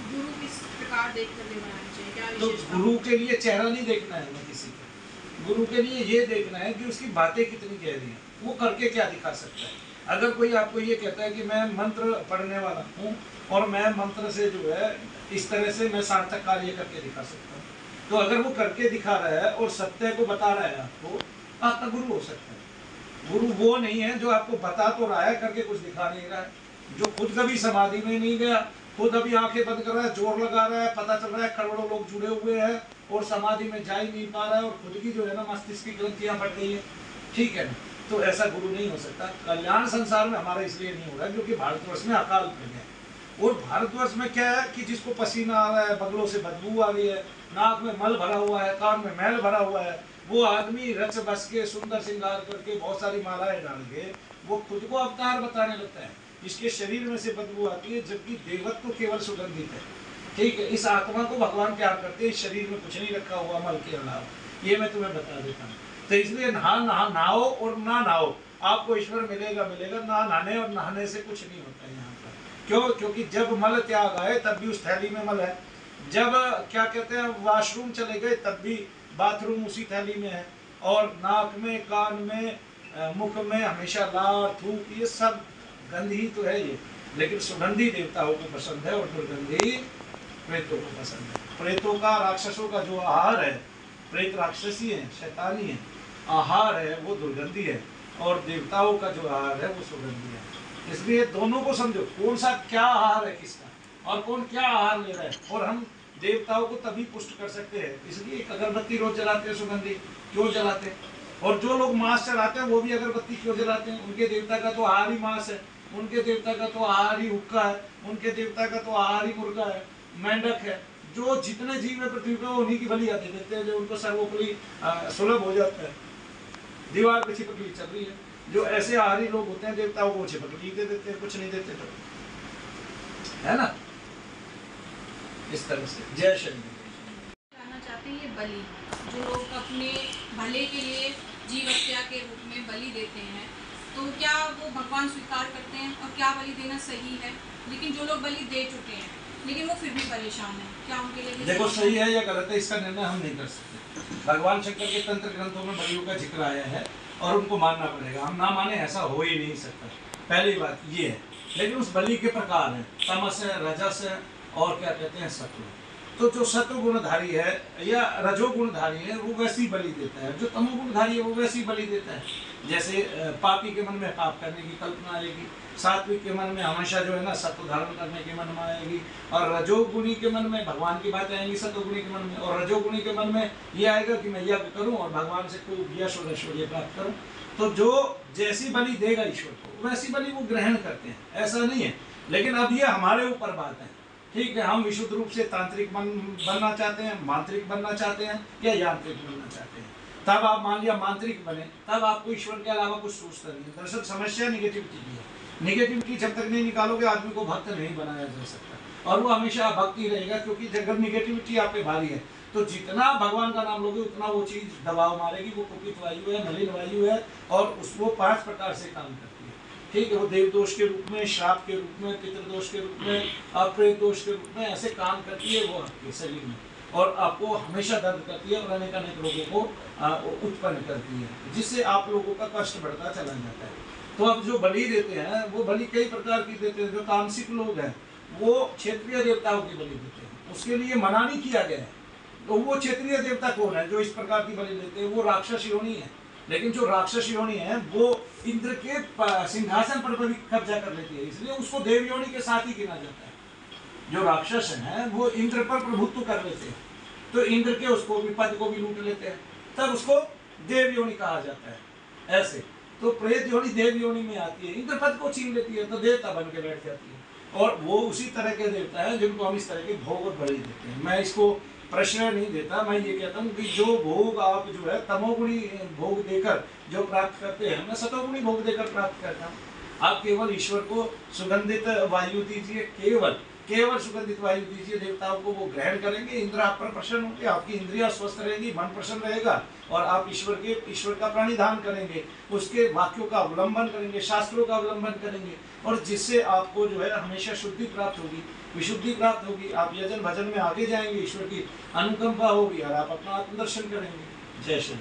गुरु किस प्रकार देख कर बनाना चाहिए, क्या तो विशेषता? गुरु के लिए चेहरा नहीं देखना है हमें किसी का, गुरु के लिए ये देखना है कि उसकी बातें कितनी गहरी हैं, वो करके क्या दिखा सकता है। अगर कोई आपको ये कहता है कि मैं मंत्र पढ़ने वाला हूँ और मैं मंत्र से जो है इस तरह से मैं सार्थक कार्य करके दिखा सकता हूँ, तो अगर वो करके दिखा रहा है और सत्य को बता रहा है आपको, आपका गुरु हो सकता है। गुरु वो नहीं है जो आपको बता तो रहा है, करके कुछ दिखा नहीं रहा है, जो खुद कभी समाधि में नहीं गया, खुद अभी आंखें बंद कर रहा है, जोर लगा रहा है, पता चल रहा है करोड़ों लोग जुड़े हुए हैं और समाधि में जा ही नहीं पा रहा है और खुद की जो है ना मस्तिष्क की ग्रंथियां फट गई है। ठीक है ना, तो ऐसा गुरु नहीं हो सकता। कल्याण संसार में हमारा इसलिए नहीं हो रहा है क्योंकि भारतवर्ष में अकाल पड़ गया है, और भारतवर्ष में क्या है कि जिसको पसीना आ रहा है, बगलों से बदबू आ रही है, नाक में मल भरा हुआ है, कान में मैल भरा हुआ है, वो आदमी रच बस के सुंदर श्रृंगार करके बहुत सारी मालाएं डाल के वो खुद को अवतार बताने लगता है। इसके शरीर में से बदबू आती है जबकि देवत्व तो केवल सुगंधित है। ठीक है, इस आत्मा को भगवान प्यार करते हैं, इस शरीर में कुछ नहीं रखा हुआ मल के अलावा, ये मैं तुम्हें बता देता हूँ। तो इसलिए नहाओ और ना नहाओ, आपको ईश्वर मिलेगा मिलेगा, ना नहाने और नहाने से कुछ नहीं होता है यहाँ पर। क्यों? क्योंकि जब मल त्याग आए तब भी उस थैली में मल है, जब क्या कहते हैं वॉशरूम चले गए तब भी बाथरूम उसी थैली में है, और नाक में, कान में, मुख में हमेशा लार थूक ये सब गंध ही तो है ये, लेकिन सुगंधी देवताओं को पसंद है और दुर्गंधी प्रेतों को पसंद है। प्रेतों का, राक्षसों का जो आहार है, प्रेत राक्षसी है, शैतानी है, आहार है वो दुर्गंधी है, और देवताओं का जो आहार है वो सुगंधी है। इसलिए दोनों को समझो कौन सा क्या आहार है किसका और कौन क्या आहार ले रहा है, और हम देवताओं को तभी पुष्ट कर सकते हैं। इसलिए एक अगरबत्ती रोज जलाते हैं सुगंधी, क्यों जलाते हैं? और जो लोग मांस चलाते हैं वो भी अगरबत्ती क्यों जलाते हैं? उनके देवता का तो आहार ही मांस है, उनके देवता का तो आहार ही हुक्का है, उनके देवता का तो आहार ही मुर्गा है, मेंढक है। जो जितने जीव है पृथ्वी पर उन्हीं की बलि आते देते हैं, जो उनको सर्वोपरि सुलभ हो जाता है। दीवार पे चिपकली चल रही है, जो ऐसे आहारी लोग होते हैं देवताओं को चिपकली दे देते हैं, कुछ नहीं देते तो, है ना, इस तरह से। जय श्री जानना चाहते हैं ये बलि जो लोग अपने भले के लिए जीव हत्या के रूप में बलि देते हैं, तो क्या वो भगवान स्वीकार करते हैं और क्या बलि देना सही है? लेकिन जो लोग बलि दे चुके हैं लेकिन वो फिर भी परेशान है, क्या उनके लिए देखो सही है या गलत है इसका निर्णय हम नहीं कर सकते। भगवान शंकर के तंत्र ग्रंथों में बलियों का जिक्र आया है और उनको मानना पड़ेगा, हम ना माने ऐसा हो ही नहीं सकता। पहली बात ये है। लेकिन उस बलि के प्रकार हैं, तमस है, रजस है और क्या कहते हैं सत्व। तो जो सत्व गुणधारी है या रजोगुणधारी है वो वैसी बलि देता है, जो तमोगुणधारी है वो वैसी बलि देता है। जैसे पापी के मन में पाप करने की कल्पना आएगी, सात्विक के मन में हमेशा जो है ना सत्व धारण करने के मन में आएगी, और रजोगुणी के मन में भगवान की बातें आएंगी सत्वगुणी के मन में, और रजोगुणी के मन में ये आएगा कि मैं यज्ञ करूं और भगवान से खूब यश और ऐश्वर्य प्राप्त करूं। तो जो जैसी बलि देगा ईश्वर को वैसी बलि वो ग्रहण करते हैं, ऐसा नहीं है। लेकिन अब ये हमारे ऊपर बात है, ठीक है, हम विशुद्ध रूप से तांत्रिक बनना चाहते हैं, मांत्रिक बनना चाहते हैं या यांत्रिक बनना चाहते हैं। तब आप मान लिया मांत्रिक बने, तब आपको ईश्वर के अलावा कुछ सोचता नहीं है। दरअसल समस्या निगेटिविटी की है। निगेटिविटी जब तक नहीं निकालोगे आदमी को भक्त नहीं बनाया जा सकता, और वो हमेशा भक्त ही रहेगा, क्योंकि अगर निगेटिविटी आप पे भारी है तो जितना भगवान का नाम लोगे उतना वो चीज दबाव मारेगी। वो कुपित वायु है, मलिन वायु है, और उसको 5 प्रकार से काम करती है, ठीक है। वो देव दोष के रूप में, श्राप के रूप में, पितृदोष के रूप में, अप्रेत दोष के रूप में ऐसे काम करती है वो आपके शरीर में, और आपको हमेशा दर्द करती है और अनेक रोगों को उत्पन्न करती है, जिससे आप लोगों का कष्ट बढ़ता चला जाता है। तो अब जो बलि देते हैं वो बलि कई प्रकार की देते हैं। जो तामसिक लोग हैं वो क्षेत्रीय देवताओं की बलि देते हैं, उसके लिए मना नहीं किया गया है। तो वो क्षेत्रीय देवता कौन है जो इस प्रकार की बलि देते हैं? वो राक्षस योनि है। लेकिन जो राक्षस योनि है वो इंद्र के सिंहासन पर भी कब्जा कर लेती है, इसलिए उसको देव योनि के साथ ही गिना जाता है। जो राक्षस हैं वो इंद्र पर प्रभुत्व कर लेते हैं, तो इंद्र के उसको भी पद को भी लूट लेते हैं, तब उसको देव योनि कहा जाता है। ऐसे तो प्रेत योनि देव योनि में आती है, इंद्र पद को छीन लेती है तो देवता बन के बैठ जाती है। और वो उसी तरह के देवता है जिनको हम इस तरह के भोग और बलि देते हैं। मैं इसको प्रश्न नहीं देता, मैं ये कहता हूँ कि जो भोग आप जो है तमोगुणी भोग देकर जो प्राप्त करते हैं, मैं सतोगुणी भोग देकर प्राप्त करता हूँ। आप केवल ईश्वर को सुगंधित वायु दीजिए, केवल सुगंधित वायु दीजिए, देवताओं को वो ग्रहण करेंगे, इंद्र आप पर प्रसन्न होंगे, आपकी इंद्रियां स्वस्थ रहेगी, मन प्रसन्न रहेगा, और आप ईश्वर का प्रणिधान करेंगे, उसके वाक्यों का अवलंबन करेंगे, शास्त्रों का अवलंबन करेंगे, और जिससे आपको जो है हमेशा शुद्धि प्राप्त होगी, विशुद्धि प्राप्त होगी। आप यजन भजन में आगे जाएंगे, ईश्वर की अनुकंपा होगी और आप अपना आत्मदर्शन करेंगे। जय श्री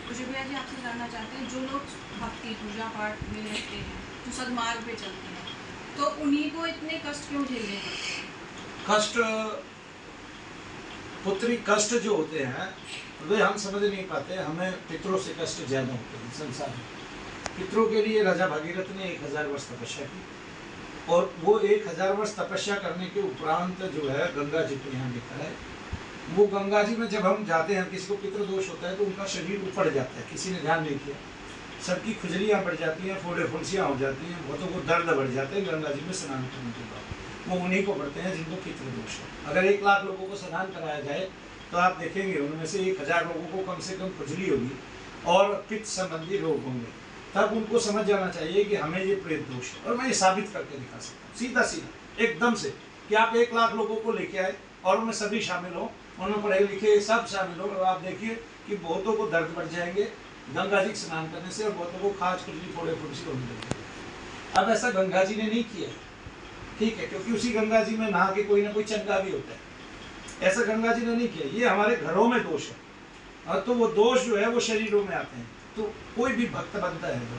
मुझे भैया जी आपसे जानना चाहते हैं, जो लोग भक्ति पूजा पाठ में रहते हैं, जो सदमार्ग पे चलते हैं, तो उन्हीं को इतने कष्ट क्यों झेलने पड़ते हैं? कष्ट, पुत्री कष्ट जो होते हैं वे हम समझ नहीं पाते। हमें पितरों से कष्ट ज्यादा होते हैं संसार में। पितरों के लिए राजा भगीरथ ने 1000 वर्ष तपस्या की, और वो 1000 वर्ष तपस्या करने के उपरांत जो है गंगा जी को यहाँ लिखा है, वो गंगा जी में जब हम जाते हैं, किसी को पितृदोष होता है तो उनका शरीर ऊपर जाता है, किसी ने ध्यान नहीं किया, सबकी खुजलियाँ बढ़ जाती हैं, फोड़े फुंसियाँ हो जाती हैं, बहुतों को दर्द बढ़ जाते हैं गंगा जी में स्नान करने के बाद। वो उन्हीं को बढ़ते हैं जिनको पितृदोष है। अगर 1 लाख लोगों को स्नान कराया जाए तो आप देखेंगे उनमें से 1000 लोगों को कम से कम खुजली होगी और पित्त संबंधी रोग होंगे। तब उनको समझ जाना चाहिए कि हमें ये प्रेत दोष है, और मैं ये साबित करके दिखा सकता हूँ सीधा सीधा एकदम से, कि आप 1 लाख लोगों को लेके आए और उनमें सभी शामिल हो, उनमें पढ़े लिखे सब शामिल हो, और आप देखिए कि बहुतों को दर्द बढ़ जाएंगे गंगा जी स्नान करने से, और बहुतों को खाज खुजली फोड़े फुंसी होने लगेगी। अब ऐसा गंगा जी ने नहीं किया, ठीक है, क्योंकि उसी गंगा जी में नहा के कोई ना कोई चंगा भी होता है। ऐसा गंगा जी ने नहीं किया, ये हमारे घरों में दोष है, और तो वो दोष जो है वो शरीरों में आते हैं। तो कोई भी भक्त बनता है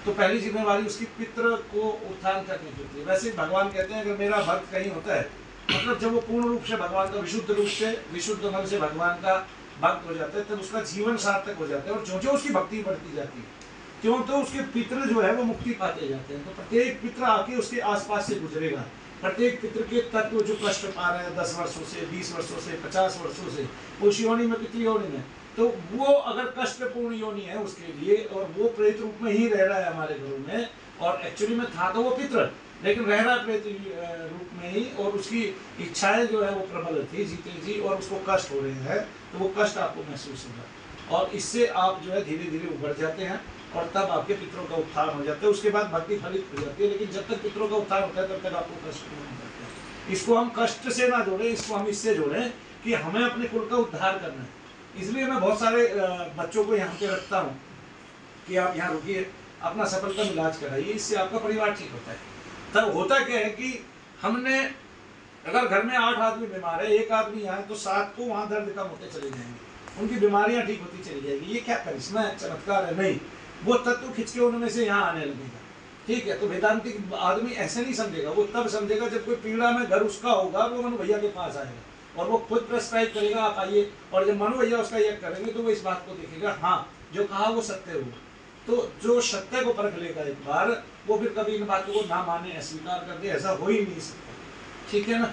तो पहली जिम्मेवारी उसकी पितृ को उत्थान करने की होती है। वैसे भगवान कहते हैं अगर मेरा भक्त कहीं होता है, मतलब जब वो पूर्ण रूप से भगवान का विशुद्ध रूप से विशुद्ध मन से भगवान का भक्त हो जाता है, तब उसका जीवन सार्थक हो जाता है, और जो जो उसकी भक्ति बढ़ती जाती है, क्यों तो उसके पितृ जो है वो मुक्ति पाते जाते हैं। तो प्रत्येक पितृ आके उसके आसपास से गुजरेगा, प्रत्येक पितृ के तत्व जो कष्ट पा रहे हैं 10 वर्षों से, 20 वर्षों से, 50 वर्षों से, उस योनि में, पितृ योनि में, तो वो अगर कष्टपूर्ण योनि है उसके लिए, और वो प्रेत रूप में ही रह रहा है हमारे घरों में, और एक्चुअली में था तो वो पितृ, लेकिन रह रहा प्रेत रूप में ही, और उसकी इच्छाएं जो है वो प्रबल थी जीते जी, और उसको कष्ट हो रहे हैं, तो वो कष्ट आपको महसूस होगा, और इससे आप जो है धीरे धीरे उभर जाते हैं, और तब आपके पितरों का उत्थान हो जाता है। उसके बाद भक्ति फलित हो जाती है, लेकिन जब तक पितरों का उत्थान होता है तब तक आपको कष्ट नहीं होता है। इसको हम कष्ट से ना जोड़ें, इसको हम इससे जोड़ें कि हमें अपने कुल का उद्धार करना है। इसलिए मैं बहुत सारे बच्चों को यहाँ पे रखता हूँ कि आप यहाँ रुकिए, अपना सफलता इलाज कराइए, इससे आपका परिवार ठीक होता है। तब होता क्या है कि हमने, अगर घर में 8 आदमी बीमार है, एक आदमी यहाँ है, तो 7 को वहाँ दर्द कम होते चले जाएंगे, उनकी बीमारियाँ ठीक होती चली जाएगी। ये क्या करिश्मा है, चमत्कार है? नहीं, वो तत्व खिंच के उनमें से यहाँ आने लगेगा। ठीक है, तो वेदांतिक आदमी ऐसे नहीं समझेगा, वो तब समझेगा जब कोई पीड़ा में घर उसका होगा, वो मनु भैया के पास आएगा और वो खुद प्रेस्क्राइब करेगा आप आइए, और जब मनु भैया उसका यज्ञ करेंगे तो वो इस बात को देखेगा, हाँ जो कहा वो सत्य हो। तो जो सत्य को परख लेगा एक बार, वो फिर कभी इन बातों को ना माने, अस्वीकार कर दे, ऐसा हो ही नहीं सकता। ठीक है ना?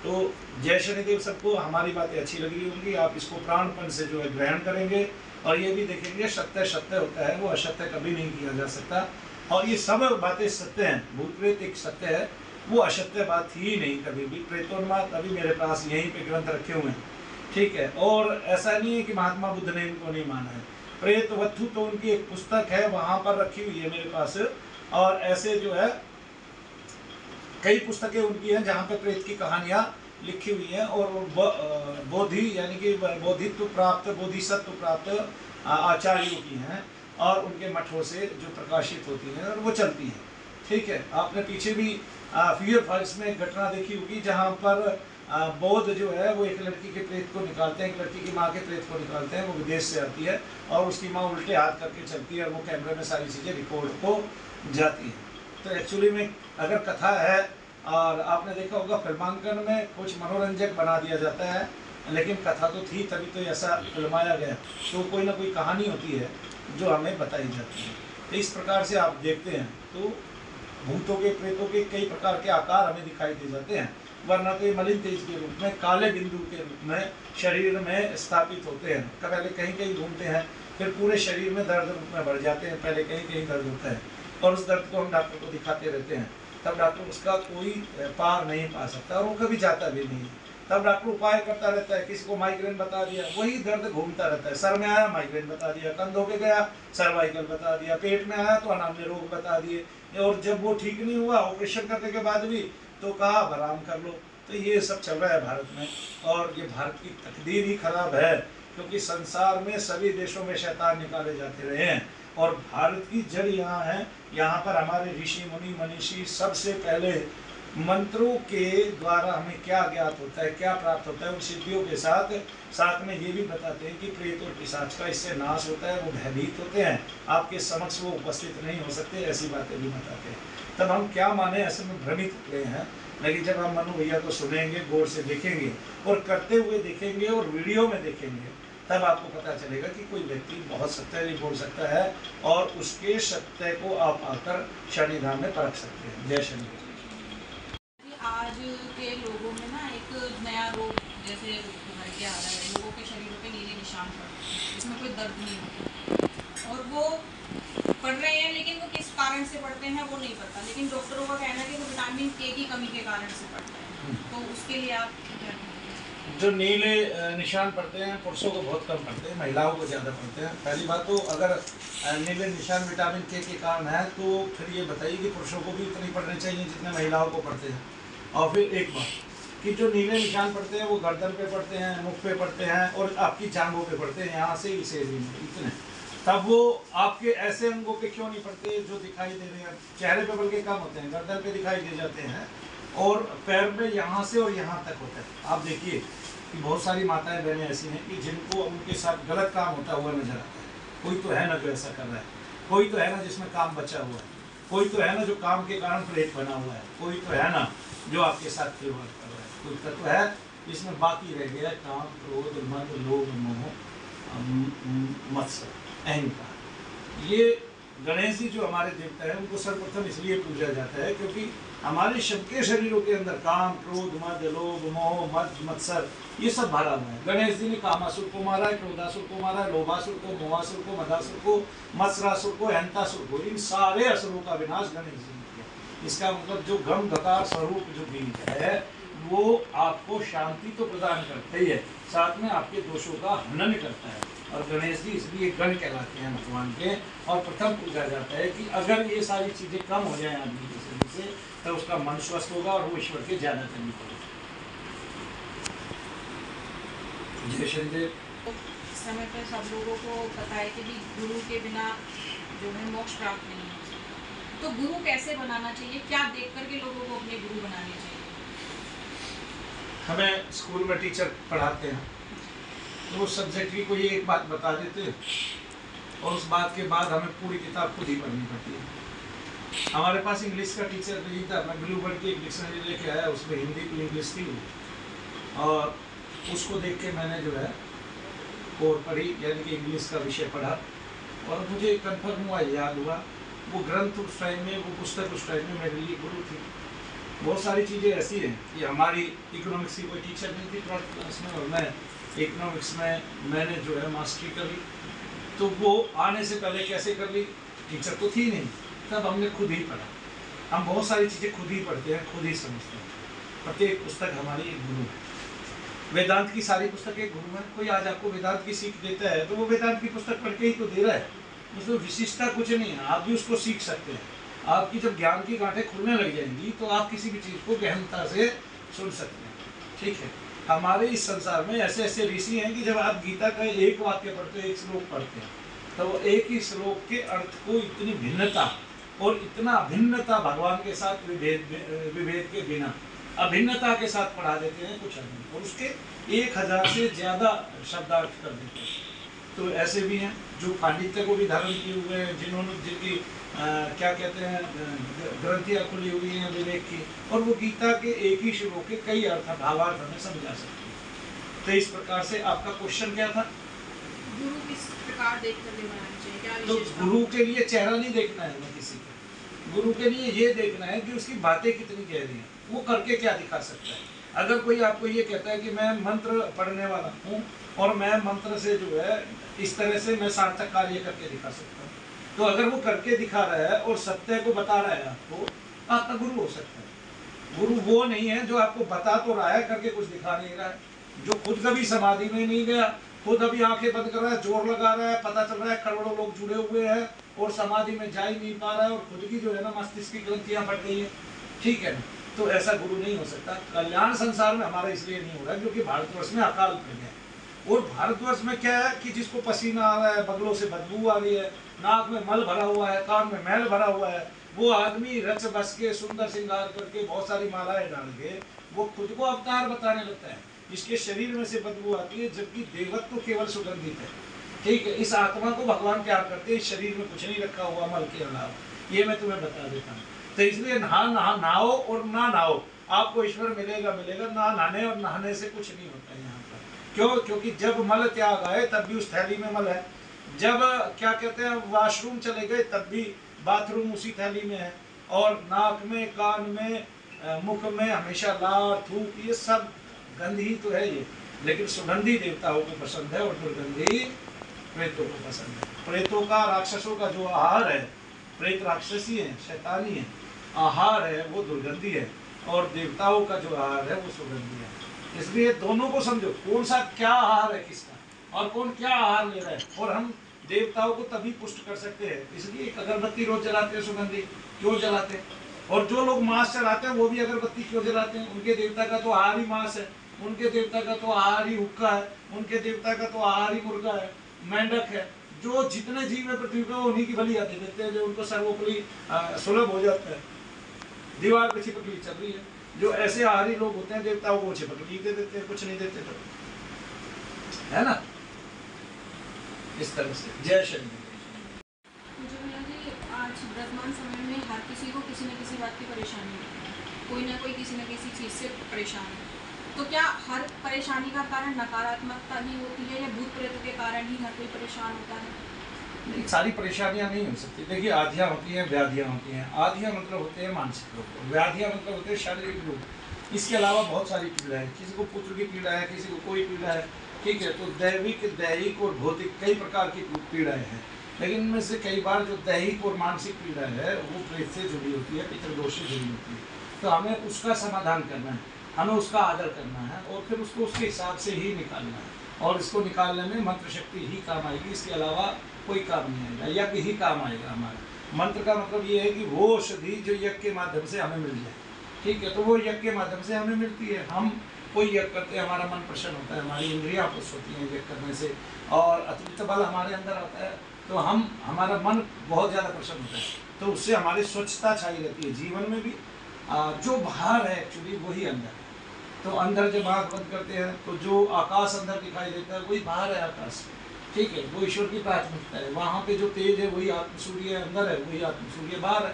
तो जय शनिदेव। सबको हमारी बातें अच्छी लगी होंगी, आप इसको प्राणपन से जो है ग्रहण करेंगे, और ये भी देखेंगे सत्य सत्य होता है, वो असत्य कभी नहीं किया जा सकता, और ये सब बातें सत्य हैं। भूत प्रेत एक सत्य है, वो असत्य बात ही नहीं कभी भी। प्रेतोन्माद अभी मेरे पास यहीं पे ग्रंथ रखे हुए हैं, ठीक है, और ऐसा नहीं है कि महात्मा बुद्ध ने इनको नहीं माना है। प्रेत वत्थु तो उनकी एक पुस्तक है, वहां पर रखी हुई है मेरे पास, और ऐसे जो है कई पुस्तकें उनकी हैं जहाँ पे प्रेत की कहानियाँ लिखी हुई हैं, और बोधि यानी कि बोधित्व प्राप्त, बोधिसत्व प्राप्त आचार्यों की हैं, और उनके मठों से जो प्रकाशित होती हैं और वो चलती हैं। ठीक है, आपने पीछे भी फियर फॉल्स में एक घटना देखी होगी जहाँ पर बौद्ध जो है वो एक लड़की के प्रेत को निकालते हैं, एक लड़की की माँ के प्रेत को निकालते हैं, वो विदेश से आती है और उसकी माँ उल्टे हाथ करके चलती है, और वो कैमरे में सारी चीज़ें रिकॉर्ड हो जाती हैं। तो एक्चुअली में अगर कथा है, और आपने देखा होगा फिल्मांकन में कुछ मनोरंजक बना दिया जाता है, लेकिन कथा तो थी तभी तो ऐसा फिल्माया गया, तो कोई ना कोई कहानी होती है जो हमें बताई जाती है। तो इस प्रकार से आप देखते हैं तो भूतों के प्रेतों के कई प्रकार के आकार हमें दिखाई दे जाते हैं, वरना तो ये मलिन तेज के रूप में, काले बिंदु के रूप में शरीर में स्थापित होते हैं। पहले कहीं कहीं घूमते हैं, फिर पूरे शरीर में दर्द रूप में बढ़ जाते हैं, पहले कहीं कहीं दर्द होता है, और उस दर्द को हम डॉक्टर को दिखाते रहते हैं, तब डॉक्टर उसका कोई पार नहीं पा सकता, और वो कभी जाता भी नहीं है। तब डॉक्टर उपाय करता रहता है, किसी को माइग्रेन बता दिया, वही दर्द घूमता रहता है। सर में आया माइग्रेन बता दिया, कंधों पे गया सर्वाइकल बता दिया, पेट में आया तो अनाम्य रोग बता दिए, और जब वो ठीक नहीं हुआ ऑपरेशन करने के बाद भी तो कहा आराम कर लो। तो ये सब चल रहा है भारत में, और ये भारत की तकदीर ही खराब है, क्योंकि संसार में सभी देशों में शैतान निकाले जाते रहे हैं, और भारत की जड़ यहाँ है। यहाँ पर हमारे ऋषि मुनि मनीषी सबसे पहले मंत्रों के द्वारा हमें क्या ज्ञात होता है, क्या प्राप्त होता है, उन सिद्धियों के साथ साथ में ये भी बताते हैं कि प्रेत और पिशाच का इससे नाश होता है, वो भयभीत होते हैं, आपके समक्ष वो उपस्थित नहीं हो सकते, ऐसी बातें भी बताते हैं। तब हम क्या माने, ऐसे में भ्रमित होते हैं, लेकिन जब हम मनु भैया को सुनेंगे, गौर से देखेंगे और करते हुए देखेंगे और वीडियो में देखेंगे, तब आपको पता चलेगा कि कोई व्यक्ति बहुत सत्य नहीं बोल सकता है, और उसके सत्य को आप आकर शनिधाम में परख सकते हैं। जय शनि। आज के लोगों में ना एक नया रोग जैसे उभर के आ रहा है, लोगों के शरीरों पे नीले निशान पड़ते हैं, इसमें कोई दर्द नहीं होता, और वो पड़ रहे हैं, लेकिन वो किस कारण से पड़ते हैं वो नहीं पता, लेकिन डॉक्टरों का कहना है कि वो विटामिन के की कमी के कारण से पड़ता है। तो उसके लिए आप क्या कहेंगे? जो नीले निशान पड़ते हैं पुरुषों को बहुत कम पड़ते हैं, महिलाओं को ज़्यादा पड़ते हैं। पहली बात तो अगर नीले निशान विटामिन के कारण है, तो फिर ये बताइए कि पुरुषों को भी इतने पड़ने चाहिए जितने महिलाओं को पड़ते हैं। और फिर एक बात कि जो नीले निशान पड़ते हैं वो गर्दन पे पड़ते हैं, मुख पे पड़ते हैं, और आपकी जांघों पे पड़ते हैं, यहाँ से इस एरिया में इतने, तब वो आपके ऐसे अंगों पे क्यों नहीं पड़ते जो दिखाई दे रहे हैं? चेहरे पे बल्कि कम होते हैं, गर्दन पे दिखाई दे जाते हैं, और पैर में यहाँ से और यहाँ तक होता है। आप देखिए कि बहुत सारी माताएं बहनें ऐसी हैं कि जिनको उनके साथ गलत काम होता हुआ नजर आता है। कोई तो है ना जो ऐसा कर रहा है, कोई तो है ना जिसमें काम बचा हुआ है, कोई तो है ना जो काम के कारण प्रेत बना हुआ है, कोई तो है ना जो आपके साथ खिलवाड़ कर रहा है, कोई तत्व है जिसमें बाकी रह गया काम, क्रोध, मद, लोभ, मोह, मत्सर, अहंकार। ये गणेश जी जो हमारे देवता हैं उनको सर्वप्रथम इसलिए पूजा जाता है क्योंकि हमारे सबके शरीरों के अंदर काम, क्रोध, मद, लोभ, मोह, मद, मत्सर ये सब भरा हुआ है। गणेश जी ने कामासुर को मारा है, क्रोधासुर को मारा है, लोभासुर को, मोहासुर को, मदासुर को, मत्सरासुर को, अहंतासुर को, इन सारे असुरों का विनाश गणेश जी ने किया। इसका मतलब जो गम गकार स्वरूप जो बीज है वो आपको शांति तो प्रदान करता ही है, साथ में आपके दोषों का हनन करता है। और गणेश जी इसलिए गण कहलाते हैं भगवान के, और प्रथम पूजा जाता है कि अगर ये सारी चीजें कम हो जाए आदमी के शरीर से तो उसका मन स्वस्थ होगा और वो ईश्वर के ज्यादा करीब होगा। जय शनिदेव। समय पर सब लोगों को पता है कि भी गुरु के बिना जो है मोक्ष प्राप्त नहीं है, तो गुरु कैसे बनाना चाहिए, क्या देख करके लोगों को अपने गुरु बनाने चाहिए? हमें स्कूल में टीचर पढ़ाते हैं तो वो सब्जेक्ट की कोई एक बात बता देते हैं और उस बात के बाद हमें पूरी किताब खुद ही पढ़नी पड़ती है। हमारे पास इंग्लिश का टीचर नहीं था, मैं ब्लूबर्ड की एक डिक्शनरी लेके आया, उसमें हिंदी टू इंग्लिश थी और उसको देख के मैंने जो है कोर पढ़ी, यानी कि इंग्लिश का विषय पढ़ा और मुझे कन्फर्म हुआ, याद हुआ वो ग्रंथ उस टाइम में, वो पुस्तक उस टाइम में मेरे लिए गुरु थी। बहुत सारी चीज़ें ऐसी हैं कि हमारी इकोनॉमिक्स की कोई टीचर नहीं थी 12th क्लास में और मैं इकोनॉमिक्स में मैंने जो है मास्टरी कर ली, तो वो आने से पहले कैसे कर ली, टीचर तो थी नहीं, तब हमने खुद ही पढ़ा। हम बहुत सारी चीज़ें खुद ही पढ़ते हैं, खुद ही समझते हैं। प्रत्येक पुस्तक हमारी एक गुरु है। वेदांत की सारी पुस्तकें गुरु है। कोई आज आपको वेदांत की सीख देता है तो वो वेदांत की पुस्तक पढ़ के ही तो दे रहा है, उसमें विशिष्टता कुछ नहीं है, आप भी उसको सीख सकते हैं। आपकी जब ज्ञान की गांठें खुलने लग जाएंगी तो आप किसी भी चीज़ को गहनता से सुन सकते हैं। ठीक है, हमारे इस संसार में ऐसे ऐसे ऋषि हैं कि जब आप गीता का एक वाक्य पढ़ते हैं, एक श्लोक पढ़ते हैं, तो वो एक ही श्लोक के अर्थ को इतनी भिन्नता और इतना अभिन्नता भगवान के साथ विभेद के बिना अभिन्नता के साथ पढ़ा देते हैं कुछ आदमी, और उसके 1000 से ज़्यादा शब्दार्थ कर देते हैं। तो ऐसे भी हैं जो पांडित्य को भी धारण किए हुए हैं, जिन्होंने जिनकी क्या कहते हैं ग्रंथियाँ खुली हुई हैं विवेक की, और वो गीता के एक ही श्लोक के कई अर्थ भावार्थ हमें समझा सकते हैं। तो इस प्रकार से आपका क्वेश्चन क्या था? गुरु किस प्रकार देख कर बनाना चाहिए, क्या तो विशेषता? गुरु के लिए चेहरा नहीं देखना है हमें किसी का, गुरु के लिए ये देखना है कि उसकी बातें कितनी गहरी हैं, वो करके क्या दिखा सकता है। अगर कोई आपको ये कहता है कि मैं मंत्र पढ़ने वाला हूँ और मैं मंत्र से जो है इस तरह से मैं सार्थक कार्य करके दिखा सकता हूँ, तो अगर वो करके दिखा रहा है और सत्य को बता रहा है आपको, आपका गुरु हो सकता है। गुरु वो नहीं है जो आपको बता तो रहा है, करके कुछ दिखा नहीं रहा है, जो खुद कभी समाधि में नहीं गया, खुद अभी आंखें बंद कर रहा है, जोर लगा रहा है, पता चल रहा है करोड़ों लोग जुड़े हुए हैं और समाधि में जा ही नहीं पा रहा है और खुद की जो है ना मस्तिष्क की ग्रंथियां फट गई है। ठीक है ना, तो ऐसा गुरु नहीं हो सकता। कल्याण संसार में हमारा इसलिए नहीं हो रहा है क्योंकि भारतवर्ष में अकाल पड़ गया, और भारतवर्ष में क्या है कि जिसको पसीना आ रहा है, बगलों से बदबू आ रही है, नाक में मल भरा हुआ है, कान में मैल भरा हुआ है, वो आदमी रच बस के सुंदर श्रृंगार करके बहुत सारी मालाएं डाल के वो खुद को अवतार बताने लगता है। इसके शरीर में से बदबू आती है, जबकि देवत्व तो केवल सुगंधित है। ठीक है, इस आत्मा को भगवान प्यार करते हैं, इस शरीर में कुछ नहीं रखा हुआ मल के अलावा, ये मैं तुम्हें बता देता हूँ। तो इसलिए नहाओ और ना नहाओ, आपको ईश्वर मिलेगा मिलेगा, ना नहाने और नहाने से कुछ नहीं होता है यहाँ पर। क्यों? क्योंकि जब मल त्याग आए तब भी उस थैली में मल है, जब क्या कहते हैं वॉशरूम चले गए तब भी बाथरूम उसी थैली में है, और नाक में, कान में, मुख में हमेशा लार थूक ये सब गंध ही तो है ये। लेकिन सुगंधी देवताओं को पसंद है और दुर्गंधी प्रेतों को पसंद है। प्रेतों का, राक्षसों का जो आहार है, प्रेत राक्षसी है, शैतानी है, आहार है वो दुर्गंधी है, और देवताओं का जो आहार है वो सुगंधी है। इसलिए दोनों को समझो कौन सा क्या आहार है किसका, और कौन क्या आहार ले रहा है, और हम देवताओं को तभी पुष्ट कर सकते हैं। इसलिए एक अगरबत्ती रोज जलाते हैं, सुगंधी क्यों जलाते हैं, और जो लोग मांस चलाते हैं वो भी अगरबत्ती क्यों जलाते हैं? उनके देवता का तो आहार ही मांस है, उनके देवता का तो आहार ही हुक्का है, उनके देवता का तो आहार ही मुर्गा है, मेंढक है। जो जितने जीव है पृथ्वी पर उन्हीं की बलि आते देते हैं, जो उनको सर्वोपरि सुलभ हो जाता है। दीवार पे छिपकली चल रही है, जो ऐसे आहारी लोग होते हैं देवताओं को छिपकली दे देते हैं, कुछ नहीं देते तो, है ना, इस तरह से। जय शनि। मुझे लगा कि आज वर्तमान समय में हर किसी को किसी न किसी बात की परेशानी है, कोई ना कोई किसी न किसी चीज़ से परेशान है। तो क्या हर परेशानी का कारण नकारात्मकता ही होती है, या भूत प्रेत के कारण ही हर कोई परेशान होता है? नहीं, सारी परेशानियां नहीं हो सकती। देखिए, आधियाँ होती हैं, व्याधियाँ होती हैं। आधियाँ मतलब होते हैं मानसिक रोग, व्याधियाँ मतलब होते हैं शारीरिक रोग। इसके अलावा बहुत सारी पीड़ा है, किसी को पुत्र की पीड़ा है, किसी को कोई पीड़ा है, ठीक है। तो दैविक, दैहिक और भौतिक कई प्रकार की पीड़ाएं हैं, लेकिन इनमें से कई बार जो दैहिक और मानसिक पीड़ा है वो प्रेत से जुड़ी होती है, पितृदोष से जुड़ी होती है। तो हमें उसका समाधान करना है, हमें उसका आदर करना है और फिर उसको उसके हिसाब से ही निकालना है। और इसको निकालने में मंत्र शक्ति ही काम आएगी, इसके अलावा कोई काम नहीं आएगा। यज्ञ ही काम आएगा हमारा। मंत्र का मतलब ये है कि वो औषधि जो यज्ञ के माध्यम से हमें मिल जाए, ठीक है। तो वो यज्ञ के माध्यम से हमें मिलती है। हम कोई यज्ञ करते हैं, हमारा मन प्रसन्न होता है, हमारी इंद्रियां खुश होती हैं यज्ञ करने से, और अतिरिक्त बल हमारे अंदर आता है, तो हमारा मन बहुत ज़्यादा प्रसन्न होता है। तो उससे हमारी स्वच्छता छाई रहती है जीवन में भी। जो बाहर है एक्चुअली वही अंदर है। तो अंदर जब आँख बंद करते हैं तो जो आकाश अंदर दिखाई देता है वही बाहर है आकाश, ठीक है। वो ईश्वर की प्राथमिकता है। वहाँ पे जो तेज है वही आत्म सूर्य अंदर है, वही आत्म सूर्य बाहर है।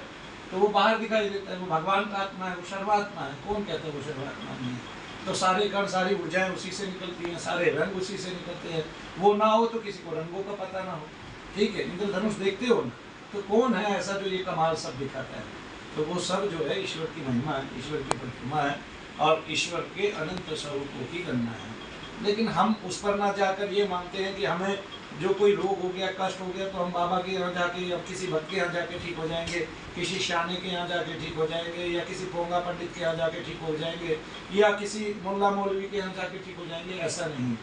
तो वो बाहर दिखाई देता है, वो भगवान का आत्मा है, वो सर्वात्मा है। कौन कहता है वो सर्वात्मा नहीं है? तो सारे कण, सारी ऊर्जाएं उसी से निकलती हैं, सारे रंग उसी से निकलते हैं। वो ना हो तो किसी को रंगों का पता ना हो, ठीक है। इंद्रधनुष देखते हो ना, तो कौन है ऐसा जो ये कमाल सब दिखाता है? तो वो सब जो है ईश्वर की महिमा है, ईश्वर की प्रतिमा है और ईश्वर के अनंत स्वरूपों की गणना है। लेकिन हम उस पर ना जाकर ये मानते हैं कि हमें जो कोई रोग हो गया, कष्ट हो गया, तो हम बाबा के यहाँ जाके या किसी भक्त के यहाँ जाके ठीक हो जाएंगे, किसी शाने के यहाँ जाके ठीक हो जाएंगे, या किसी पोंगा पंडित के यहाँ जाके ठीक हो जाएंगे, या किसी मुल्ला मौलवी के यहाँ जाके ठीक हो जाएंगे। ऐसा नहीं।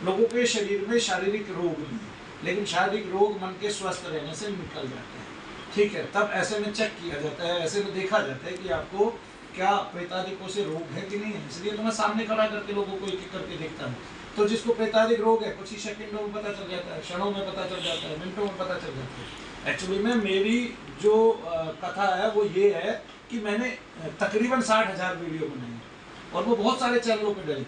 लोगों के शरीर में शारीरिक रोग नहीं है, लेकिन शारीरिक रोग मन के स्वस्थ रहने से निकल जाते हैं, ठीक है। तब ऐसे में चेक किया जाता है, ऐसे में देखा जाता है कि आपको क्या प्रेतादिकों से रोग है कि नहीं है। इसलिए तो मैं सामने खड़ा करके लोगों को एक एक करके देखता हूँ। तो जिसको प्रेतादिक रोग है कुछ ही सेकंडों में पता चल जाता है, क्षणों में पता चल जाता है, मिनटों में पता चल जाता है। एक्चुअली में मेरी जो कथा है वो ये है कि मैंने तकरीबन 60,000 वीडियो बनाई है और वो बहुत सारे चैनलों पर डली।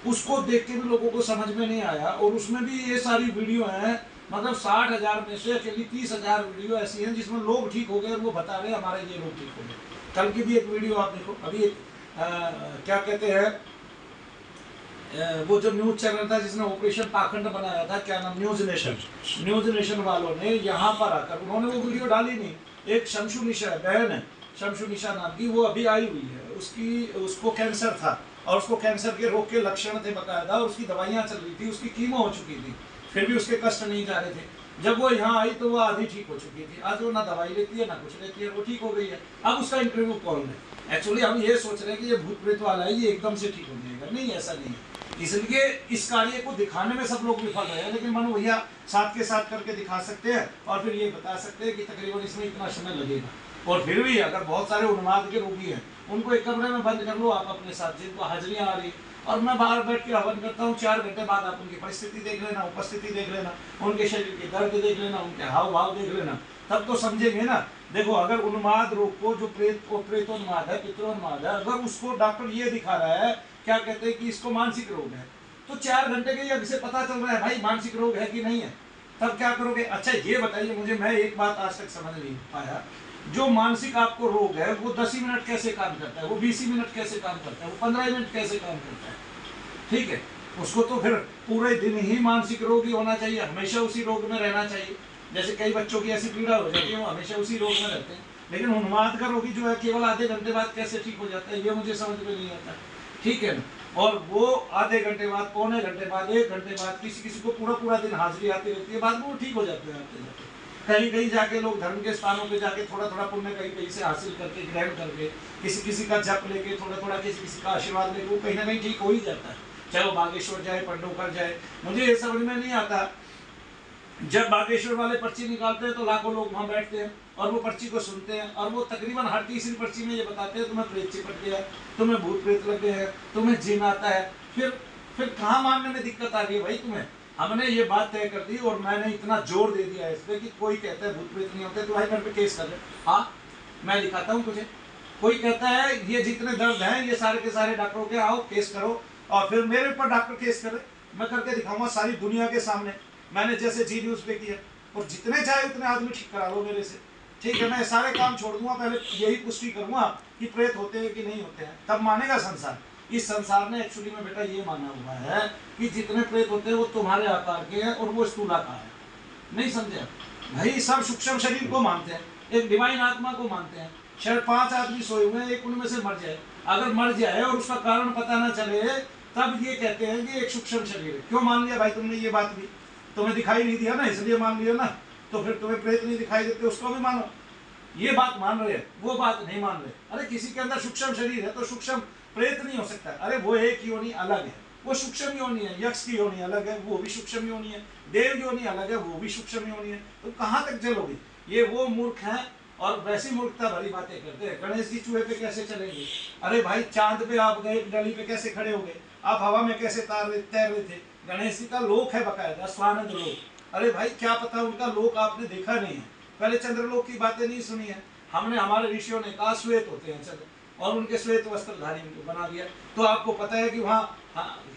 उसको देख के भी लोगों को समझ में नहीं आया, और उसमें भी ये सारी वीडियो हैं, मतलब 60,000 में से अकेली 30,000 वीडियो ऐसी हैं जिसमें लोग ठीक हो गए और वो बता रहे हैं हमारा ये रोग ठीक हो गया। कल की भी एक वीडियो आप देखो, अभी एक क्या कहते हैं, वो जो न्यूज चैनल था जिसने ऑपरेशन पाखंड बनाया था, क्या नाम, न्यूज नेशन वालों ने यहाँ पर आकर उन्होंने वो वीडियो डाली नहीं। एक शमशु निशा बहन है, शमशु निशा नाम की, वो अभी आई हुई है, उसको कैंसर था और उसको कैंसर के रोग के लक्षण थे बकायदा, और उसकी दवाइयाँ चल रही थी, उसकी कीमो हो चुकी थी, फिर भी उसके कष्ट नहीं जा रहे थे। जब वो यहाँ आई तो वो आधी ठीक हो चुकी थी, आज वो ना दवाई लेती है ना कुछ लेती है, वो ठीक हो गई है। अब उसका इंटरव्यू कौन है? एक्चुअली हम ये सोच रहे हैं कि ये भूत प्रेत वाला है, ये एकदम से ठीक हो जाएगा। नहीं, ऐसा नहीं है। इसलिए इस कार्य को दिखाने में सब लोग विफल रहे हैं, लेकिन मनु भैया साथ के साथ करके दिखा सकते हैं और फिर ये बता सकते हैं कि तकरीबन इसमें इतना समय लगेगा। और फिर भी अगर बहुत सारे उन्माद के रोगी हैं उनको एक कमरे में बंद कर लो आप अपने साथ, जिनको हाजिरियाँ आ रही, और मैं बाहर बैठ के हवन करता हूँ, 4 घंटे बाद आप उनकी परिस्थिति देख लेना, उपस्थिति देख लेना, उनके शरीर के दर्द देख लेना, उनके हाव भाव देख लेना, तब तो समझेंगे ना। देखो, अगर उन्माद रोग को, जो प्रेतोन्माद है, पितरोन्माद है, अगर उसको डॉक्टर ये दिखा रहा है, क्या कहते हैं कि इसको मानसिक रोग है, तो 4 घंटे के यज्ञ से पता चल रहा है भाई मानसिक रोग है कि नहीं है। तब क्या करोगे? अच्छा ये बताइए मुझे, मैं एक बात आज तक समझ नहीं पाया, जो मानसिक आपको रोग है वो 10 ही मिनट कैसे काम करता है, वो 20 ही मिनट कैसे काम करता है, वो 15 मिनट कैसे काम करता है, ठीक है। उसको तो फिर पूरे दिन ही मानसिक रोग ही होना चाहिए, हमेशा उसी रोग में रहना चाहिए। जैसे कई बच्चों की ऐसी पीड़ा हो जाती है, वो हमेशा उसी रोग में रहते हैं। लेकिन उन्माद का रोगी जो है केवल आधे घंटे बाद कैसे ठीक हो जाता है, ये मुझे समझ में नहीं आता, ठीक है ना। और वो आधे घंटे बाद, पौने घंटे बाद, 1 घंटे बाद, किसी को पूरा दिन हाजिरी आती रहती है, बाद में वो ठीक हो जाते हैं आते जाते। कहीं जाके लोग धर्म के स्थानों पे जाके थोड़ा पुण्य कहीं से हासिल करके, ग्रहण करके, किसी का जप लेके, थोड़ा किसी का आशीर्वाद लेके, वो कहीं ना कहीं ठीक हो ही जाता है। चाहे वो बागेश्वर जाए, पंडोकर जाए, मुझे ये समझ में नहीं आता। जब बागेश्वर वाले पर्ची निकालते हैं तो लाखों लोग वहाँ बैठते हैं और वो पर्ची को सुनते हैं, और वो तकरीबन हर तीसरी पर्ची में ये बताते हैं तुम्हें प्रेत चिपट गया, तुम्हें भूत प्रेत लग गए हैं, तुम्हें जिन आता है। फिर कहाँ मानने में दिक्कत आ गई भाई तुम्हें? हमने ये बात तय कर दी और मैंने इतना जोर दे दिया है इस पर कि कोई कहता है भूत प्रेत नहीं होते तो भाई मेरे पे केस कर ले, हाँ मैं दिखाता हूँ तुझे। कोई कहता है ये जितने दर्द हैं ये सारे के सारे डॉक्टरों के, आओ केस करो, और फिर मेरे ऊपर डॉक्टर केस करे, मैं करके दिखाऊंगा सारी दुनिया के सामने, मैंने जैसे जी न्यूज़ पे किया। और जितने चाहे उतने आदमी ठीक करा लो मेरे से, ठीक है। मैं सारे काम छोड़ दूंगा, पहले यही पुष्टि करूंगा कि प्रेत होते हैं कि नहीं होते हैं, तब मानेगा संसार। इस संसार ने एक्चुअली में बेटा ये माना हुआ है कि जितने प्रेत होते हैं वो तुम्हारे आकार के हैं और वो स्थूलाकार है, नहीं समझे? भाई सब सूक्ष्म शरीर को मानते हैं, एक डिवाइन आत्मा को मानते हैं। शायद 5 आदमी सोए हुए हैं, एक उनमें से मर जाए, अगर मर जाए और उसका कारण पता ना चले तब ये कहते हैं कि एक सूक्ष्म शरीर है। क्यों मान लिया भाई तुमने ये बात भी? तुम्हें दिखाई नहीं दिया ना, इसलिए मान लिया ना। तो फिर तुम्हें प्रेत नहीं दिखाई देते, उसको भी मानो। ये बात मान रहे हैं, वो बात नहीं मान रहे। अरे किसी के अंदर सूक्ष्म शरीर है तो सूक्ष्म प्रेत नहीं हो सकता। अरे वो एक योनि अलग है, वो सूक्ष्म योनि है। यक्ष की योनि अलग है, वो भी सूक्ष्म योनि है। देव योनि अलग है, वो भी सूक्ष्म योनि है। तो कहाँ तक चलोगे? ये वो मूर्ख हैं और वैसी मूर्खता भरी बातें करते हैं। गणेश जी चूहे पे कैसे चलेंगे? अरे भाई चांद पे आप गए, डली पे कैसे खड़े हो गए? आप हवा में कैसे तैर रहे थे? गणेश जी का लोक है बकायदा, स्वानंद लोक। अरे भाई क्या पता उनका लोक आपने देखा नहीं है, पहले चंद्रलोक की बातें नहीं सुनी है। हमने, हमारे ऋषियों ने कहा श्वेत होते हैं चंद्र, और उनके श्वेत वस्त्रधारी बना दिया। तो आपको पता है कि वहाँ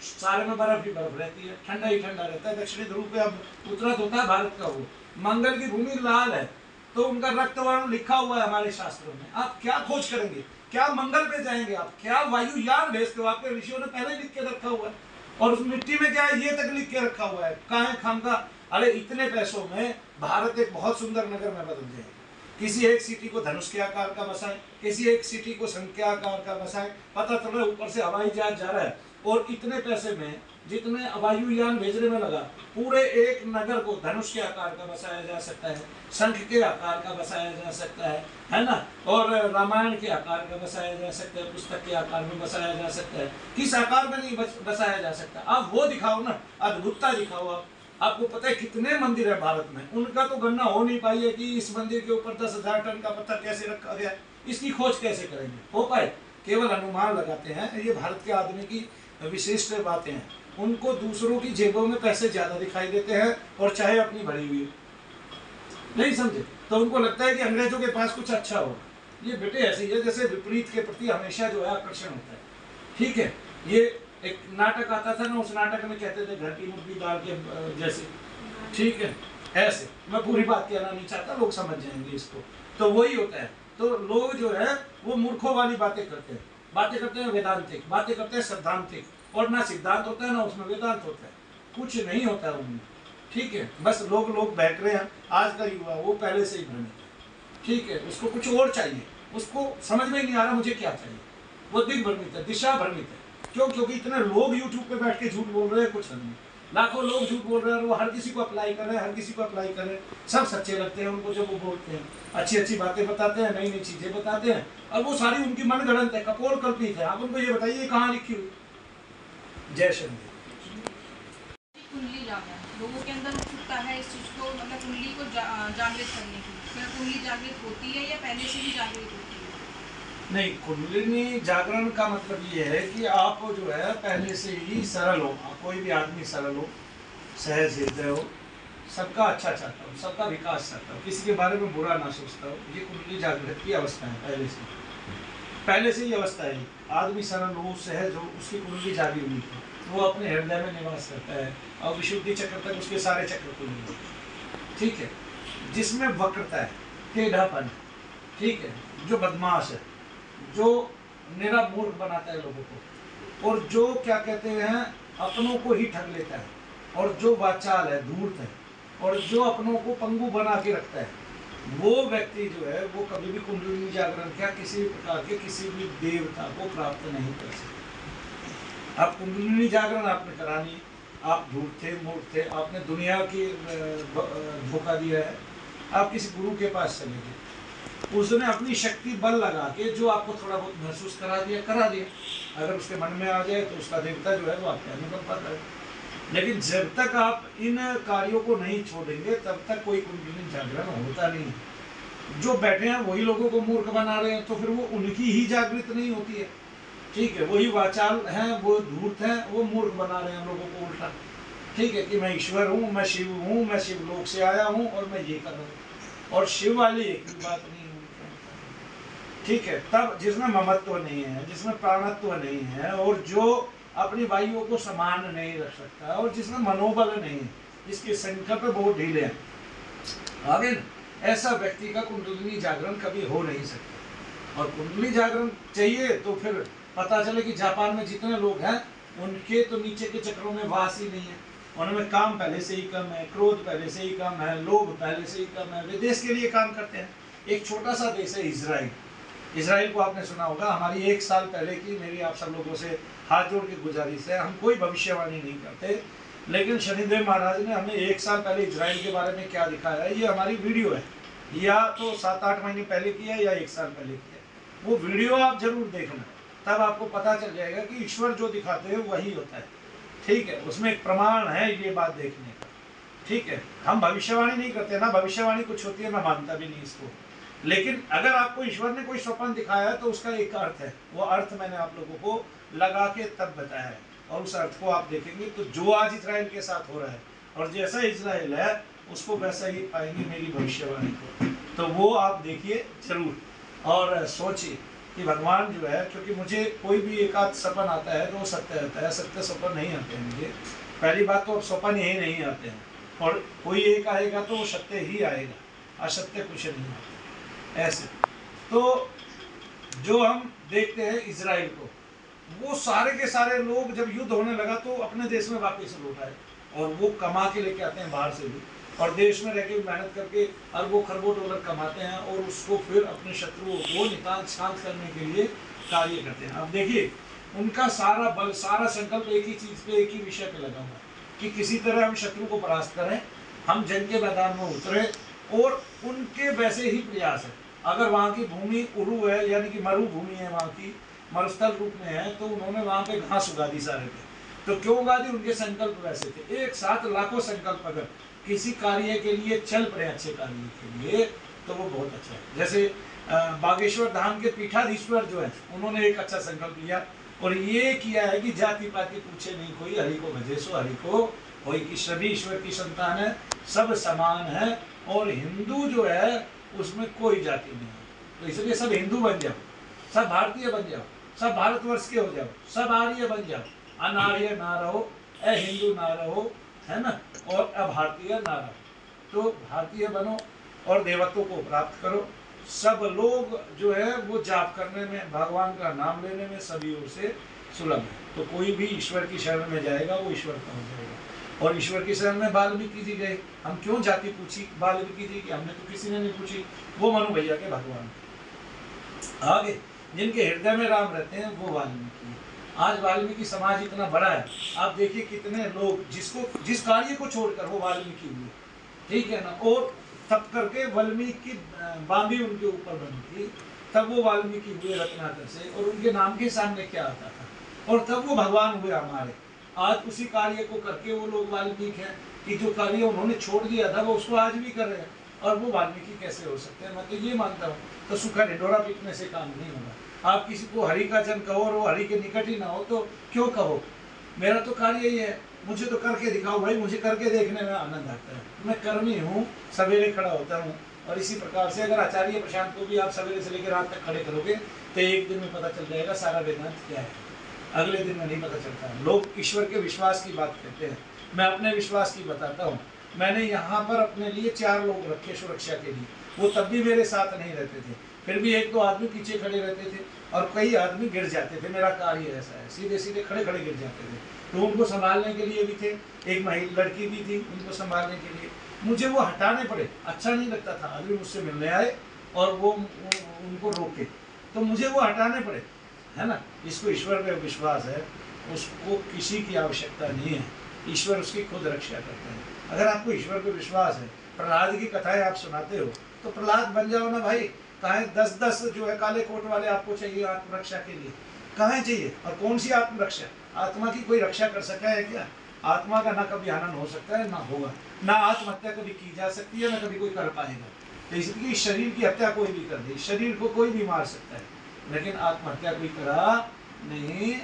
सारे में बर्फ ही बर्फ रहती है, ठंडा ही ठंडा रहता है। दक्षिणी ध्रुव पे अब उत्तरायण होता है भारत का। वो मंगल की भूमि लाल है, तो उनका रक्त वर्ण लिखा हुआ है हमारे शास्त्रों में। आप क्या खोज करेंगे? क्या मंगल पे जाएंगे आप? क्या वायुयान भेजते हो? आपके ऋषियों ने पहले लिख के रखा हुआ है। और उस मिट्टी में क्या है ये तक लिख के रखा हुआ है। कहाँ खाम का? अरे इतने पैसों में भारत एक बहुत सुंदर नगर में बदल जाएगा। किसी एक सिटी को धनुष के आकार का बसाए, किसी एक सिटी को शंख के आकार का बसाए। पता चल रहा है ऊपर से हवाई जहाज जा रहा है, और इतने पैसे में जितने वायुयान भेजने में लगा, पूरे एक नगर को धनुष के आकार का बसाया जा सकता है, शंख के आकार का बसाया जा सकता है ना? और रामायण के आकार का बसाया जा सकता है, पुस्तक के आकार में बसाया जा सकता है। किस आकार में नहीं बसाया जा सकता? आप वो दिखाओ ना, अद्भुतता दिखाओ। आप आपको पता है कितने मंदिर है भारत में, उनका तो गणना हो नहीं पाई है कि इस मंदिर के ऊपर 10,000 टन का पत्थर कैसे रखा गया। इसकी खोज कैसे करेंगे? हो पाए? केवल अनुमान लगाते हैं। ये भारत के आदमी की विशिष्ट बातें हैं। उनको दूसरों की जेबों में पैसे ज्यादा दिखाई देते हैं, और चाहे अपनी भरी हुई नहीं समझे, तो उनको लगता है कि अंग्रेजों के पास कुछ अच्छा हो। ये बेटे ऐसे ही है जैसे विपरीत के प्रति हमेशा जो है आकर्षण होता है। ठीक है, ये एक नाटक आता था ना, उस नाटक में कहते थे घर की मुर्गी दाल के जैसे। ठीक है, ऐसे मैं पूरी बात कहना नहीं चाहता, लोग समझ जाएंगे इसको। तो वही होता है। तो लोग जो है वो मूर्खों वाली बातें करते हैं वेदांतिक, बातें करते हैं सिद्धांतिक, और ना सिद्धांत होता है ना उसमें वेदांत होता है, कुछ नहीं होता है उनमें। ठीक है, बस लोग बैठ रहे हैं। आज का युवा वो पहले से ही भ्रमित है। ठीक है, उसको कुछ और चाहिए, उसको समझ में नहीं आ रहा मुझे क्या चाहिए। वो दिग्भ्रमित है, दिशा भ्रमित है। क्यों? क्योंकि इतने लोग यूट्यूब पे बैठ के झूठ बोल रहे हैं, कुछ नहीं, लाखों लोग झूठ बोल रहे हैं, और वो हर किसी को अप्लाई कर रहे हैं, हर किसी को अप्लाई कर रहे हैं। सब सच्चे लगते हैं उनको जब वो बोलते हैं, अच्छी अच्छी बातें बताते हैं, नई नई चीजें बताते हैं, और वो सारी उनकी मनगढ़ंत है, कपोल कल्पित है। आप उनको ये बताइए कहाँ लिखी हुई? जय शंकर। कुंडली जागरण लोगों के अंदर उत्सुकता है इस चीज को, मतलब कुंडली को जागृत करने की। क्या कुंडली जागृत होती है या पहले से ही जागृत होती है? नहीं, कुंडलिनी जागरण का मतलब ये है कि आप जो है पहले से ही सरल हो, कोई भी आदमी सरल हो, सहज हृदय हो, सबका अच्छा चाहता हो, सबका विकास चाहता हो, किसी के बारे में बुरा ना सोचता हो। ये कुंडली जागृत की अवस्था है। पहले से ही अवस्था है। आदमी सरल हो, सहज हो, उसकी कुंडली जागी हुई है, वो अपने हृदय में निवास करता है, और विशुद्धि चक्र तक उसके सारे चक्र खुले हुए। ठीक है, जिसमें वक्रता है, टेढ़ापन, ठीक है, जो बदमाश है, जो निरा मूर्ख बनाता है लोगों को, और जो क्या कहते हैं अपनों को ही ठग लेता है, और जो वाचाल है, धूर्त है, और जो अपनों को पंगु बना के रखता है, वो व्यक्ति जो है वो कभी भी कुंडलिनी जागरण क्या किसी भी प्रकार के किसी भी देवता को प्राप्त नहीं कर सकते। आप कुंडलिनी जागरण आपने करानी, आप धूर्त थे, मूर्ख थे, आपने दुनिया की धोखा दिया है, आप किसी गुरु के पास चले गए, उसने अपनी शक्ति बल लगा के जो आपको थोड़ा बहुत महसूस करा दिया। अगर उसके मन में आ जाए तो उसका देवता जो है वो आपके अनुकंप पाता है। लेकिन जब तक आप इन कार्यों को नहीं छोड़ेंगे तब तक कोई कुंडलिनी जागरण होता नहीं है। जो बैठे हैं वही लोगों को मूर्ख बना रहे हैं, तो फिर वो उनकी ही जागृत नहीं होती है। ठीक है, वही वाचाल हैं, वो धूर्त हैं, वो मूर्ख बना रहे हैं लोगों को उल्टा। ठीक है, कि मैं ईश्वर हूँ, मैं शिव हूँ, मैं शिव लोक से आया हूँ और मैं ये कर रहा हूँ, और शिव वाली एक भी बात नहीं। ठीक है, तब जिसमें ममत्व नहीं है, जिसमें प्राणत्व नहीं है, और जो अपनी वायुओं को समान नहीं रख सकता, और जिसमें मनोबल नहीं है, जिसके संकल्प बहुत ढीले हैं, आगे ऐसा व्यक्ति का कुंडलिनी जागरण कभी हो नहीं सकता। और कुंडली जागरण चाहिए तो फिर पता चले कि जापान में जितने लोग हैं उनके तो नीचे के चक्रों में वास ही नहीं है। उनमें काम पहले से ही कम है, क्रोध पहले से ही कम है, लोभ पहले से ही कम है, वे देश के लिए काम करते हैं। एक छोटा सा देश है इजराइल। इजराइल को आपने सुना होगा। हमारी 1 साल पहले की मेरी आप सब लोगों से हाथ जोड़ के गुजारिश है, हम कोई भविष्यवाणी नहीं करते, लेकिन शनिदेव महाराज ने हमें 1 साल पहले इजराइल के बारे में क्या दिखाया है, ये हमारी वीडियो है, या तो 7-8 महीने पहले किया या 1 साल पहले किया। वो वीडियो आप जरूर देखना, तब आपको पता चल जाएगा कि ईश्वर जो दिखाते हैं वही होता है। ठीक है, उसमें एक प्रमाण है ये बात देखने का। ठीक है, हम भविष्यवाणी नहीं करते ना, भविष्यवाणी कुछ होती है, मैं मानता भी नहीं इसको, लेकिन अगर आपको ईश्वर ने कोई स्वप्न दिखाया है तो उसका एक अर्थ है, वो अर्थ मैंने आप लोगों को लगा के तब बताया है, और उस अर्थ को आप देखेंगे तो जो आज इजराइल के साथ हो रहा है और जैसा इजराइल है उसको वैसा ही पाएंगे मेरी भविष्यवाणी को। तो वो आप देखिए जरूर और सोचिए कि भगवान जो है, क्योंकि मुझे कोई भी एक आध सपन आता है तो वो सत्य रहता है, सत्य सपन नहीं आते हैं मुझे। पहली बात तो अब सपन यही नहीं आते हैं, और कोई एक आएगा तो वो सत्य ही आएगा, असत्य कुछ नहीं आता ऐसे। तो जो हम देखते हैं इजराइल को, वो सारे के सारे लोग जब युद्ध होने लगा तो अपने देश में वापस लौट आए, और वो कमा के लेके आते हैं बाहर से भी, और देश में रह के मेहनत करके अरबों खरबों डॉलर कमाते हैं, और उसको फिर अपने शत्रुओं को नितांत शांत करने के लिए कार्य करते हैं। अब देखिए उनका सारा बल, सारा संकल्प एक ही चीज पे, एक ही विषय पे लगा हुआ है कि किसी तरह हम शत्रु को परास्त करें, हम जंग के मैदान में उतरे, और उनके वैसे ही प्रयास है। अगर वहाँ की भूमि उरु है, यानी कि मरुभूमि है, वहाँ की मरुस्थल रूप में है, तो उन्होंने वहाँ पे घास उगा दी सारे पे। तो क्यों उगा दी? उनके संकल्प वैसे थे। एक साथ लाखों संकल्प अगर किसी कार्य के लिए चल पड़े, अच्छे कार्य के लिए, तो वो बहुत अच्छा है। जैसे बागेश्वर धाम के पीठाधीश्वर जो है, उन्होंने एक अच्छा संकल्प लिया और ये किया है कि जाति पाति पूछे नहीं कोई, हरि को भजे सो हरि को होई, कि सभी ईश्वर की संतान है, सब समान है, और हिंदू जो है उसमें कोई जाति नहीं है। तो इसलिए सब हिंदू बन जाओ, सब भारतीय बन जाओ, सब भारतवर्ष के हो जाओ, सब आर्य बन जाओ, अनार्य ना रहो, अहिंदू ना रहो, है ना, और अभारतीय ना रहो। तो भारतीय बनो और देवत्व को प्राप्त करो। सब लोग जो है वो जाप करने में, भगवान का नाम लेने में सभी ओर से सुलभ है। तो कोई भी ईश्वर की शरण में जाएगा वो ईश्वर का हो जाएगा। और ईश्वर की शरण में वाल्मीकि जी गए। हम क्यों जाति पूछी वाल्मीकि जी की? हमने तो किसी ने नहीं पूछी, वो मनु भैया के भगवान। आगे जिनके हृदय में राम रहते हैं वो वाल्मीकि। आज वाल्मीकि समाज इतना बड़ा है, आप देखिए कितने लोग जिस कार्य को छोड़कर वो वाल्मीकि हुए, ठीक है ना। और तब करके वाल्मीकि बांबी उनके ऊपर बनी थी, तब वो वाल्मीकि हुए रत्नाकर से, और उनके नाम के सामने क्या आता था, और तब वो भगवान हुए हमारे। आज उसी कार्य को करके वो लोग वाल्मीकि हैं कि जो कार्य उन्होंने छोड़ दिया था वो उसको आज भी कर रहे हैं, और वो वाल्मीकि कैसे हो सकते हैं? मैं तो ये मानता हूँ। तो सूखा ढिंडोरा पीटने से काम नहीं होगा। आप किसी को हरि का जन कहो और वो हरि के निकट ही ना हो तो क्यों कहो? मेरा तो कार्य ये है, मुझे तो करके दिखाओ भाई, मुझे करके देखने में आनंद आता है। मैं कर्मी हूँ, सवेरे खड़ा होता हूँ। और इसी प्रकार से अगर आचार्य प्रशांत को भी आप सवेरे से लेकर रात तक खड़े करोगे तो एक दिन में पता चल जाएगा सारा वेदांत क्या है, अगले दिन में नहीं पता चलता है। लोग ईश्वर के विश्वास की बात करते हैं, मैं अपने विश्वास की बताता हूँ। मैंने यहाँ पर अपने लिए 4 लोग रखे सुरक्षा के लिए, वो तब भी मेरे साथ नहीं रहते थे, फिर भी 1-2 आदमी पीछे खड़े रहते थे, और कई आदमी गिर जाते थे। मेरा कार्य ऐसा है, सीधे सीधे खड़े खड़े गिर जाते थे, तो उनको संभालने के लिए भी थे। एक महिला लड़की भी थी, उनको संभालने के लिए मुझे वो हटाने पड़े। अच्छा नहीं लगता था, आदमी मुझसे मिलने आए और वो उनको रोके, तो मुझे वो हटाने पड़े, है ना। जिसको ईश्वर पे विश्वास है उसको किसी की आवश्यकता नहीं है, ईश्वर उसकी खुद रक्षा करता है। अगर आपको ईश्वर पे विश्वास है, प्रहलाद की कथाएं आप सुनाते हो तो प्रहलाद बन जाओ ना भाई। कहाँ 10-10 जो है काले कोट वाले आपको चाहिए आत्मरक्षा के लिए? कहाँ चाहिए? और कौन सी आत्मरक्षा? आत्मा की कोई रक्षा कर सका है क्या? आत्मा का ना कभी हनन हो सकता है, ना होगा। ना आत्महत्या कभी की जा सकती है, ना कभी कोई कर पाएगा। तो इसलिए शरीर की हत्या कोई भी कर दे, शरीर को कोई भी मार सकता है, लेकिन आत्महत्या कोई करा नहीं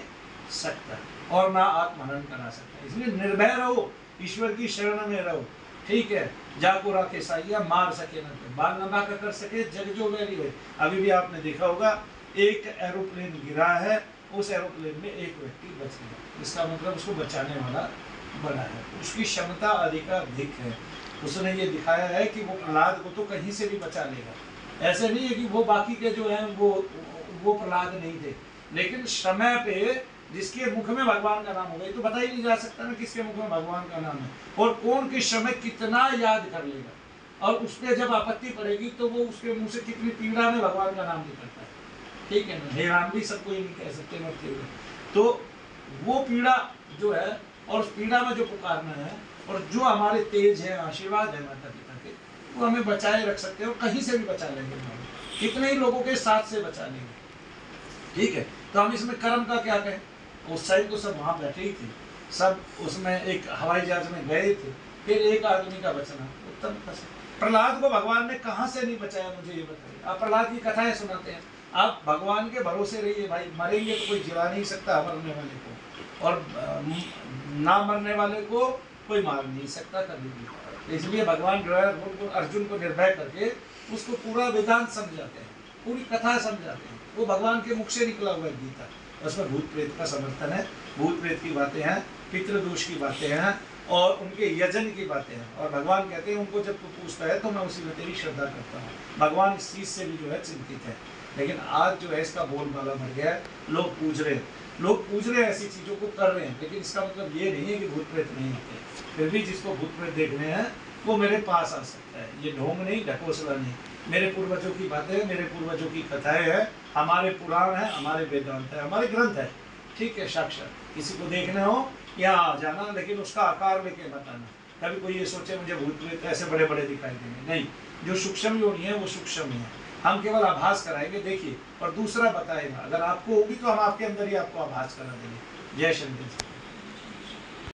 सकता, और ना आत्महनन करा सकता है। इसलिए निर्भय रहो, ईश्वर की शरण में रहो, ठीक है। जाको राखे साइया, मार सके न तो बाल लंबा का कर सके, जग जो वैरी हो। अभी भी आपने देखा होगा एक एरोप्लेन गिरा है, उस एरोप्लेन में एक व्यक्ति बच गया, इसका मतलब उसको बचाने वाला बड़ा है, उसकी क्षमता अधिक है। उसने ये दिखाया है कि वो प्रहलाद को तो कहीं से भी बचा लेगा। ऐसे नहीं है कि वो बाकी के जो हैं वो प्रहलाद नहीं थे, लेकिन समय पे जिसके मुख में भगवान का नाम होगा, ये तो बता ही नहीं जा सकता ना किसके मुख में भगवान का नाम है, और कौन किस समय कितना याद कर लेगा, और उस पर जब आपत्ति पड़ेगी तो वो उसके मुंह से कितनी पीड़ा में भगवान का नाम निकलता है, ठीक है ना। हे राम भी सबको ये नहीं कह सकते मरते हुए, तो वो पीड़ा जो है, और उस पीड़ा में जो पुकारना है, और जो हमारे तेज है, आशीर्वाद है माता पिता के, वो हमें बचाए रख सकते हैं, और कहीं से भी बचा लेंगे, कितने ही लोगों के साथ से बचा लेंगे, ठीक है। तो हम इसमें कर्म का क्या कहें, उस साइड तो सब वहाँ बैठे ही थे, सब उसमें एक हवाई जहाज में गए थे, फिर एक आदमी का बचना उत्तम कथन। प्रहलाद को भगवान ने कहाँ से नहीं बचाया, मुझे ये बताइए। आप प्रहलाद की कथाएं सुनाते हैं, आप भगवान के भरोसे रहिए भाई, मरेंगे तो कोई जिला नहीं सकता मरने वाले को, और ना मरने वाले को कोई मार नहीं सकता कभी भी। इसलिए भगवान जो है अर्जुन को निर्भय करके उसको पूरा वेदांत समझाते हैं, पूरी कथा समझाते हैं, वो भगवान के मुख से निकला हुआ है गीता, उसमें भूत प्रेत का समर्थन है, भूत प्रेत की बातें हैं, पितृदोष की बातें हैं, और उनके यजन की बातें हैं, और भगवान कहते हैं उनको जब तू पूछता है तो मैं उसी में तेरी श्रद्धा करता हूँ। भगवान इस चीज़ से भी जो है चिंतित है, लेकिन आज जो है इसका बोलबाला मर गया है, लोग पूछ रहे हैं, ऐसी चीज़ों को कर रहे हैं, लेकिन इसका मतलब ये नहीं है कि भूत प्रेत नहीं होते। फिर भी जिसको भूत प्रेत देखने हैं वो मेरे पास आ सकता है, ये ढोंग नहीं, ढकोसला नहीं, मेरे पूर्वजों की बातें हैं, मेरे पूर्वजों की कथाएं हैं, हमारे पुराण है, हमारे वेदांत है, हमारे ग्रंथ है, ठीक है। साक्षात किसी को देखना हो यहाँ आ जाना, लेकिन उसका आकार लेके बताना। कभी कोई ये सोचे मुझे भूत प्रेत ऐसे बड़े बड़े दिखाई देंगे, नहीं, जो सूक्ष्म योनि है वो सूक्ष्म ही है, हम केवल आभास कराएंगे, देखिए, और दूसरा बताएगा, अगर आपको होगी तो हम आपके अंदर ही आपको आभास करा देंगे। जय शंकर।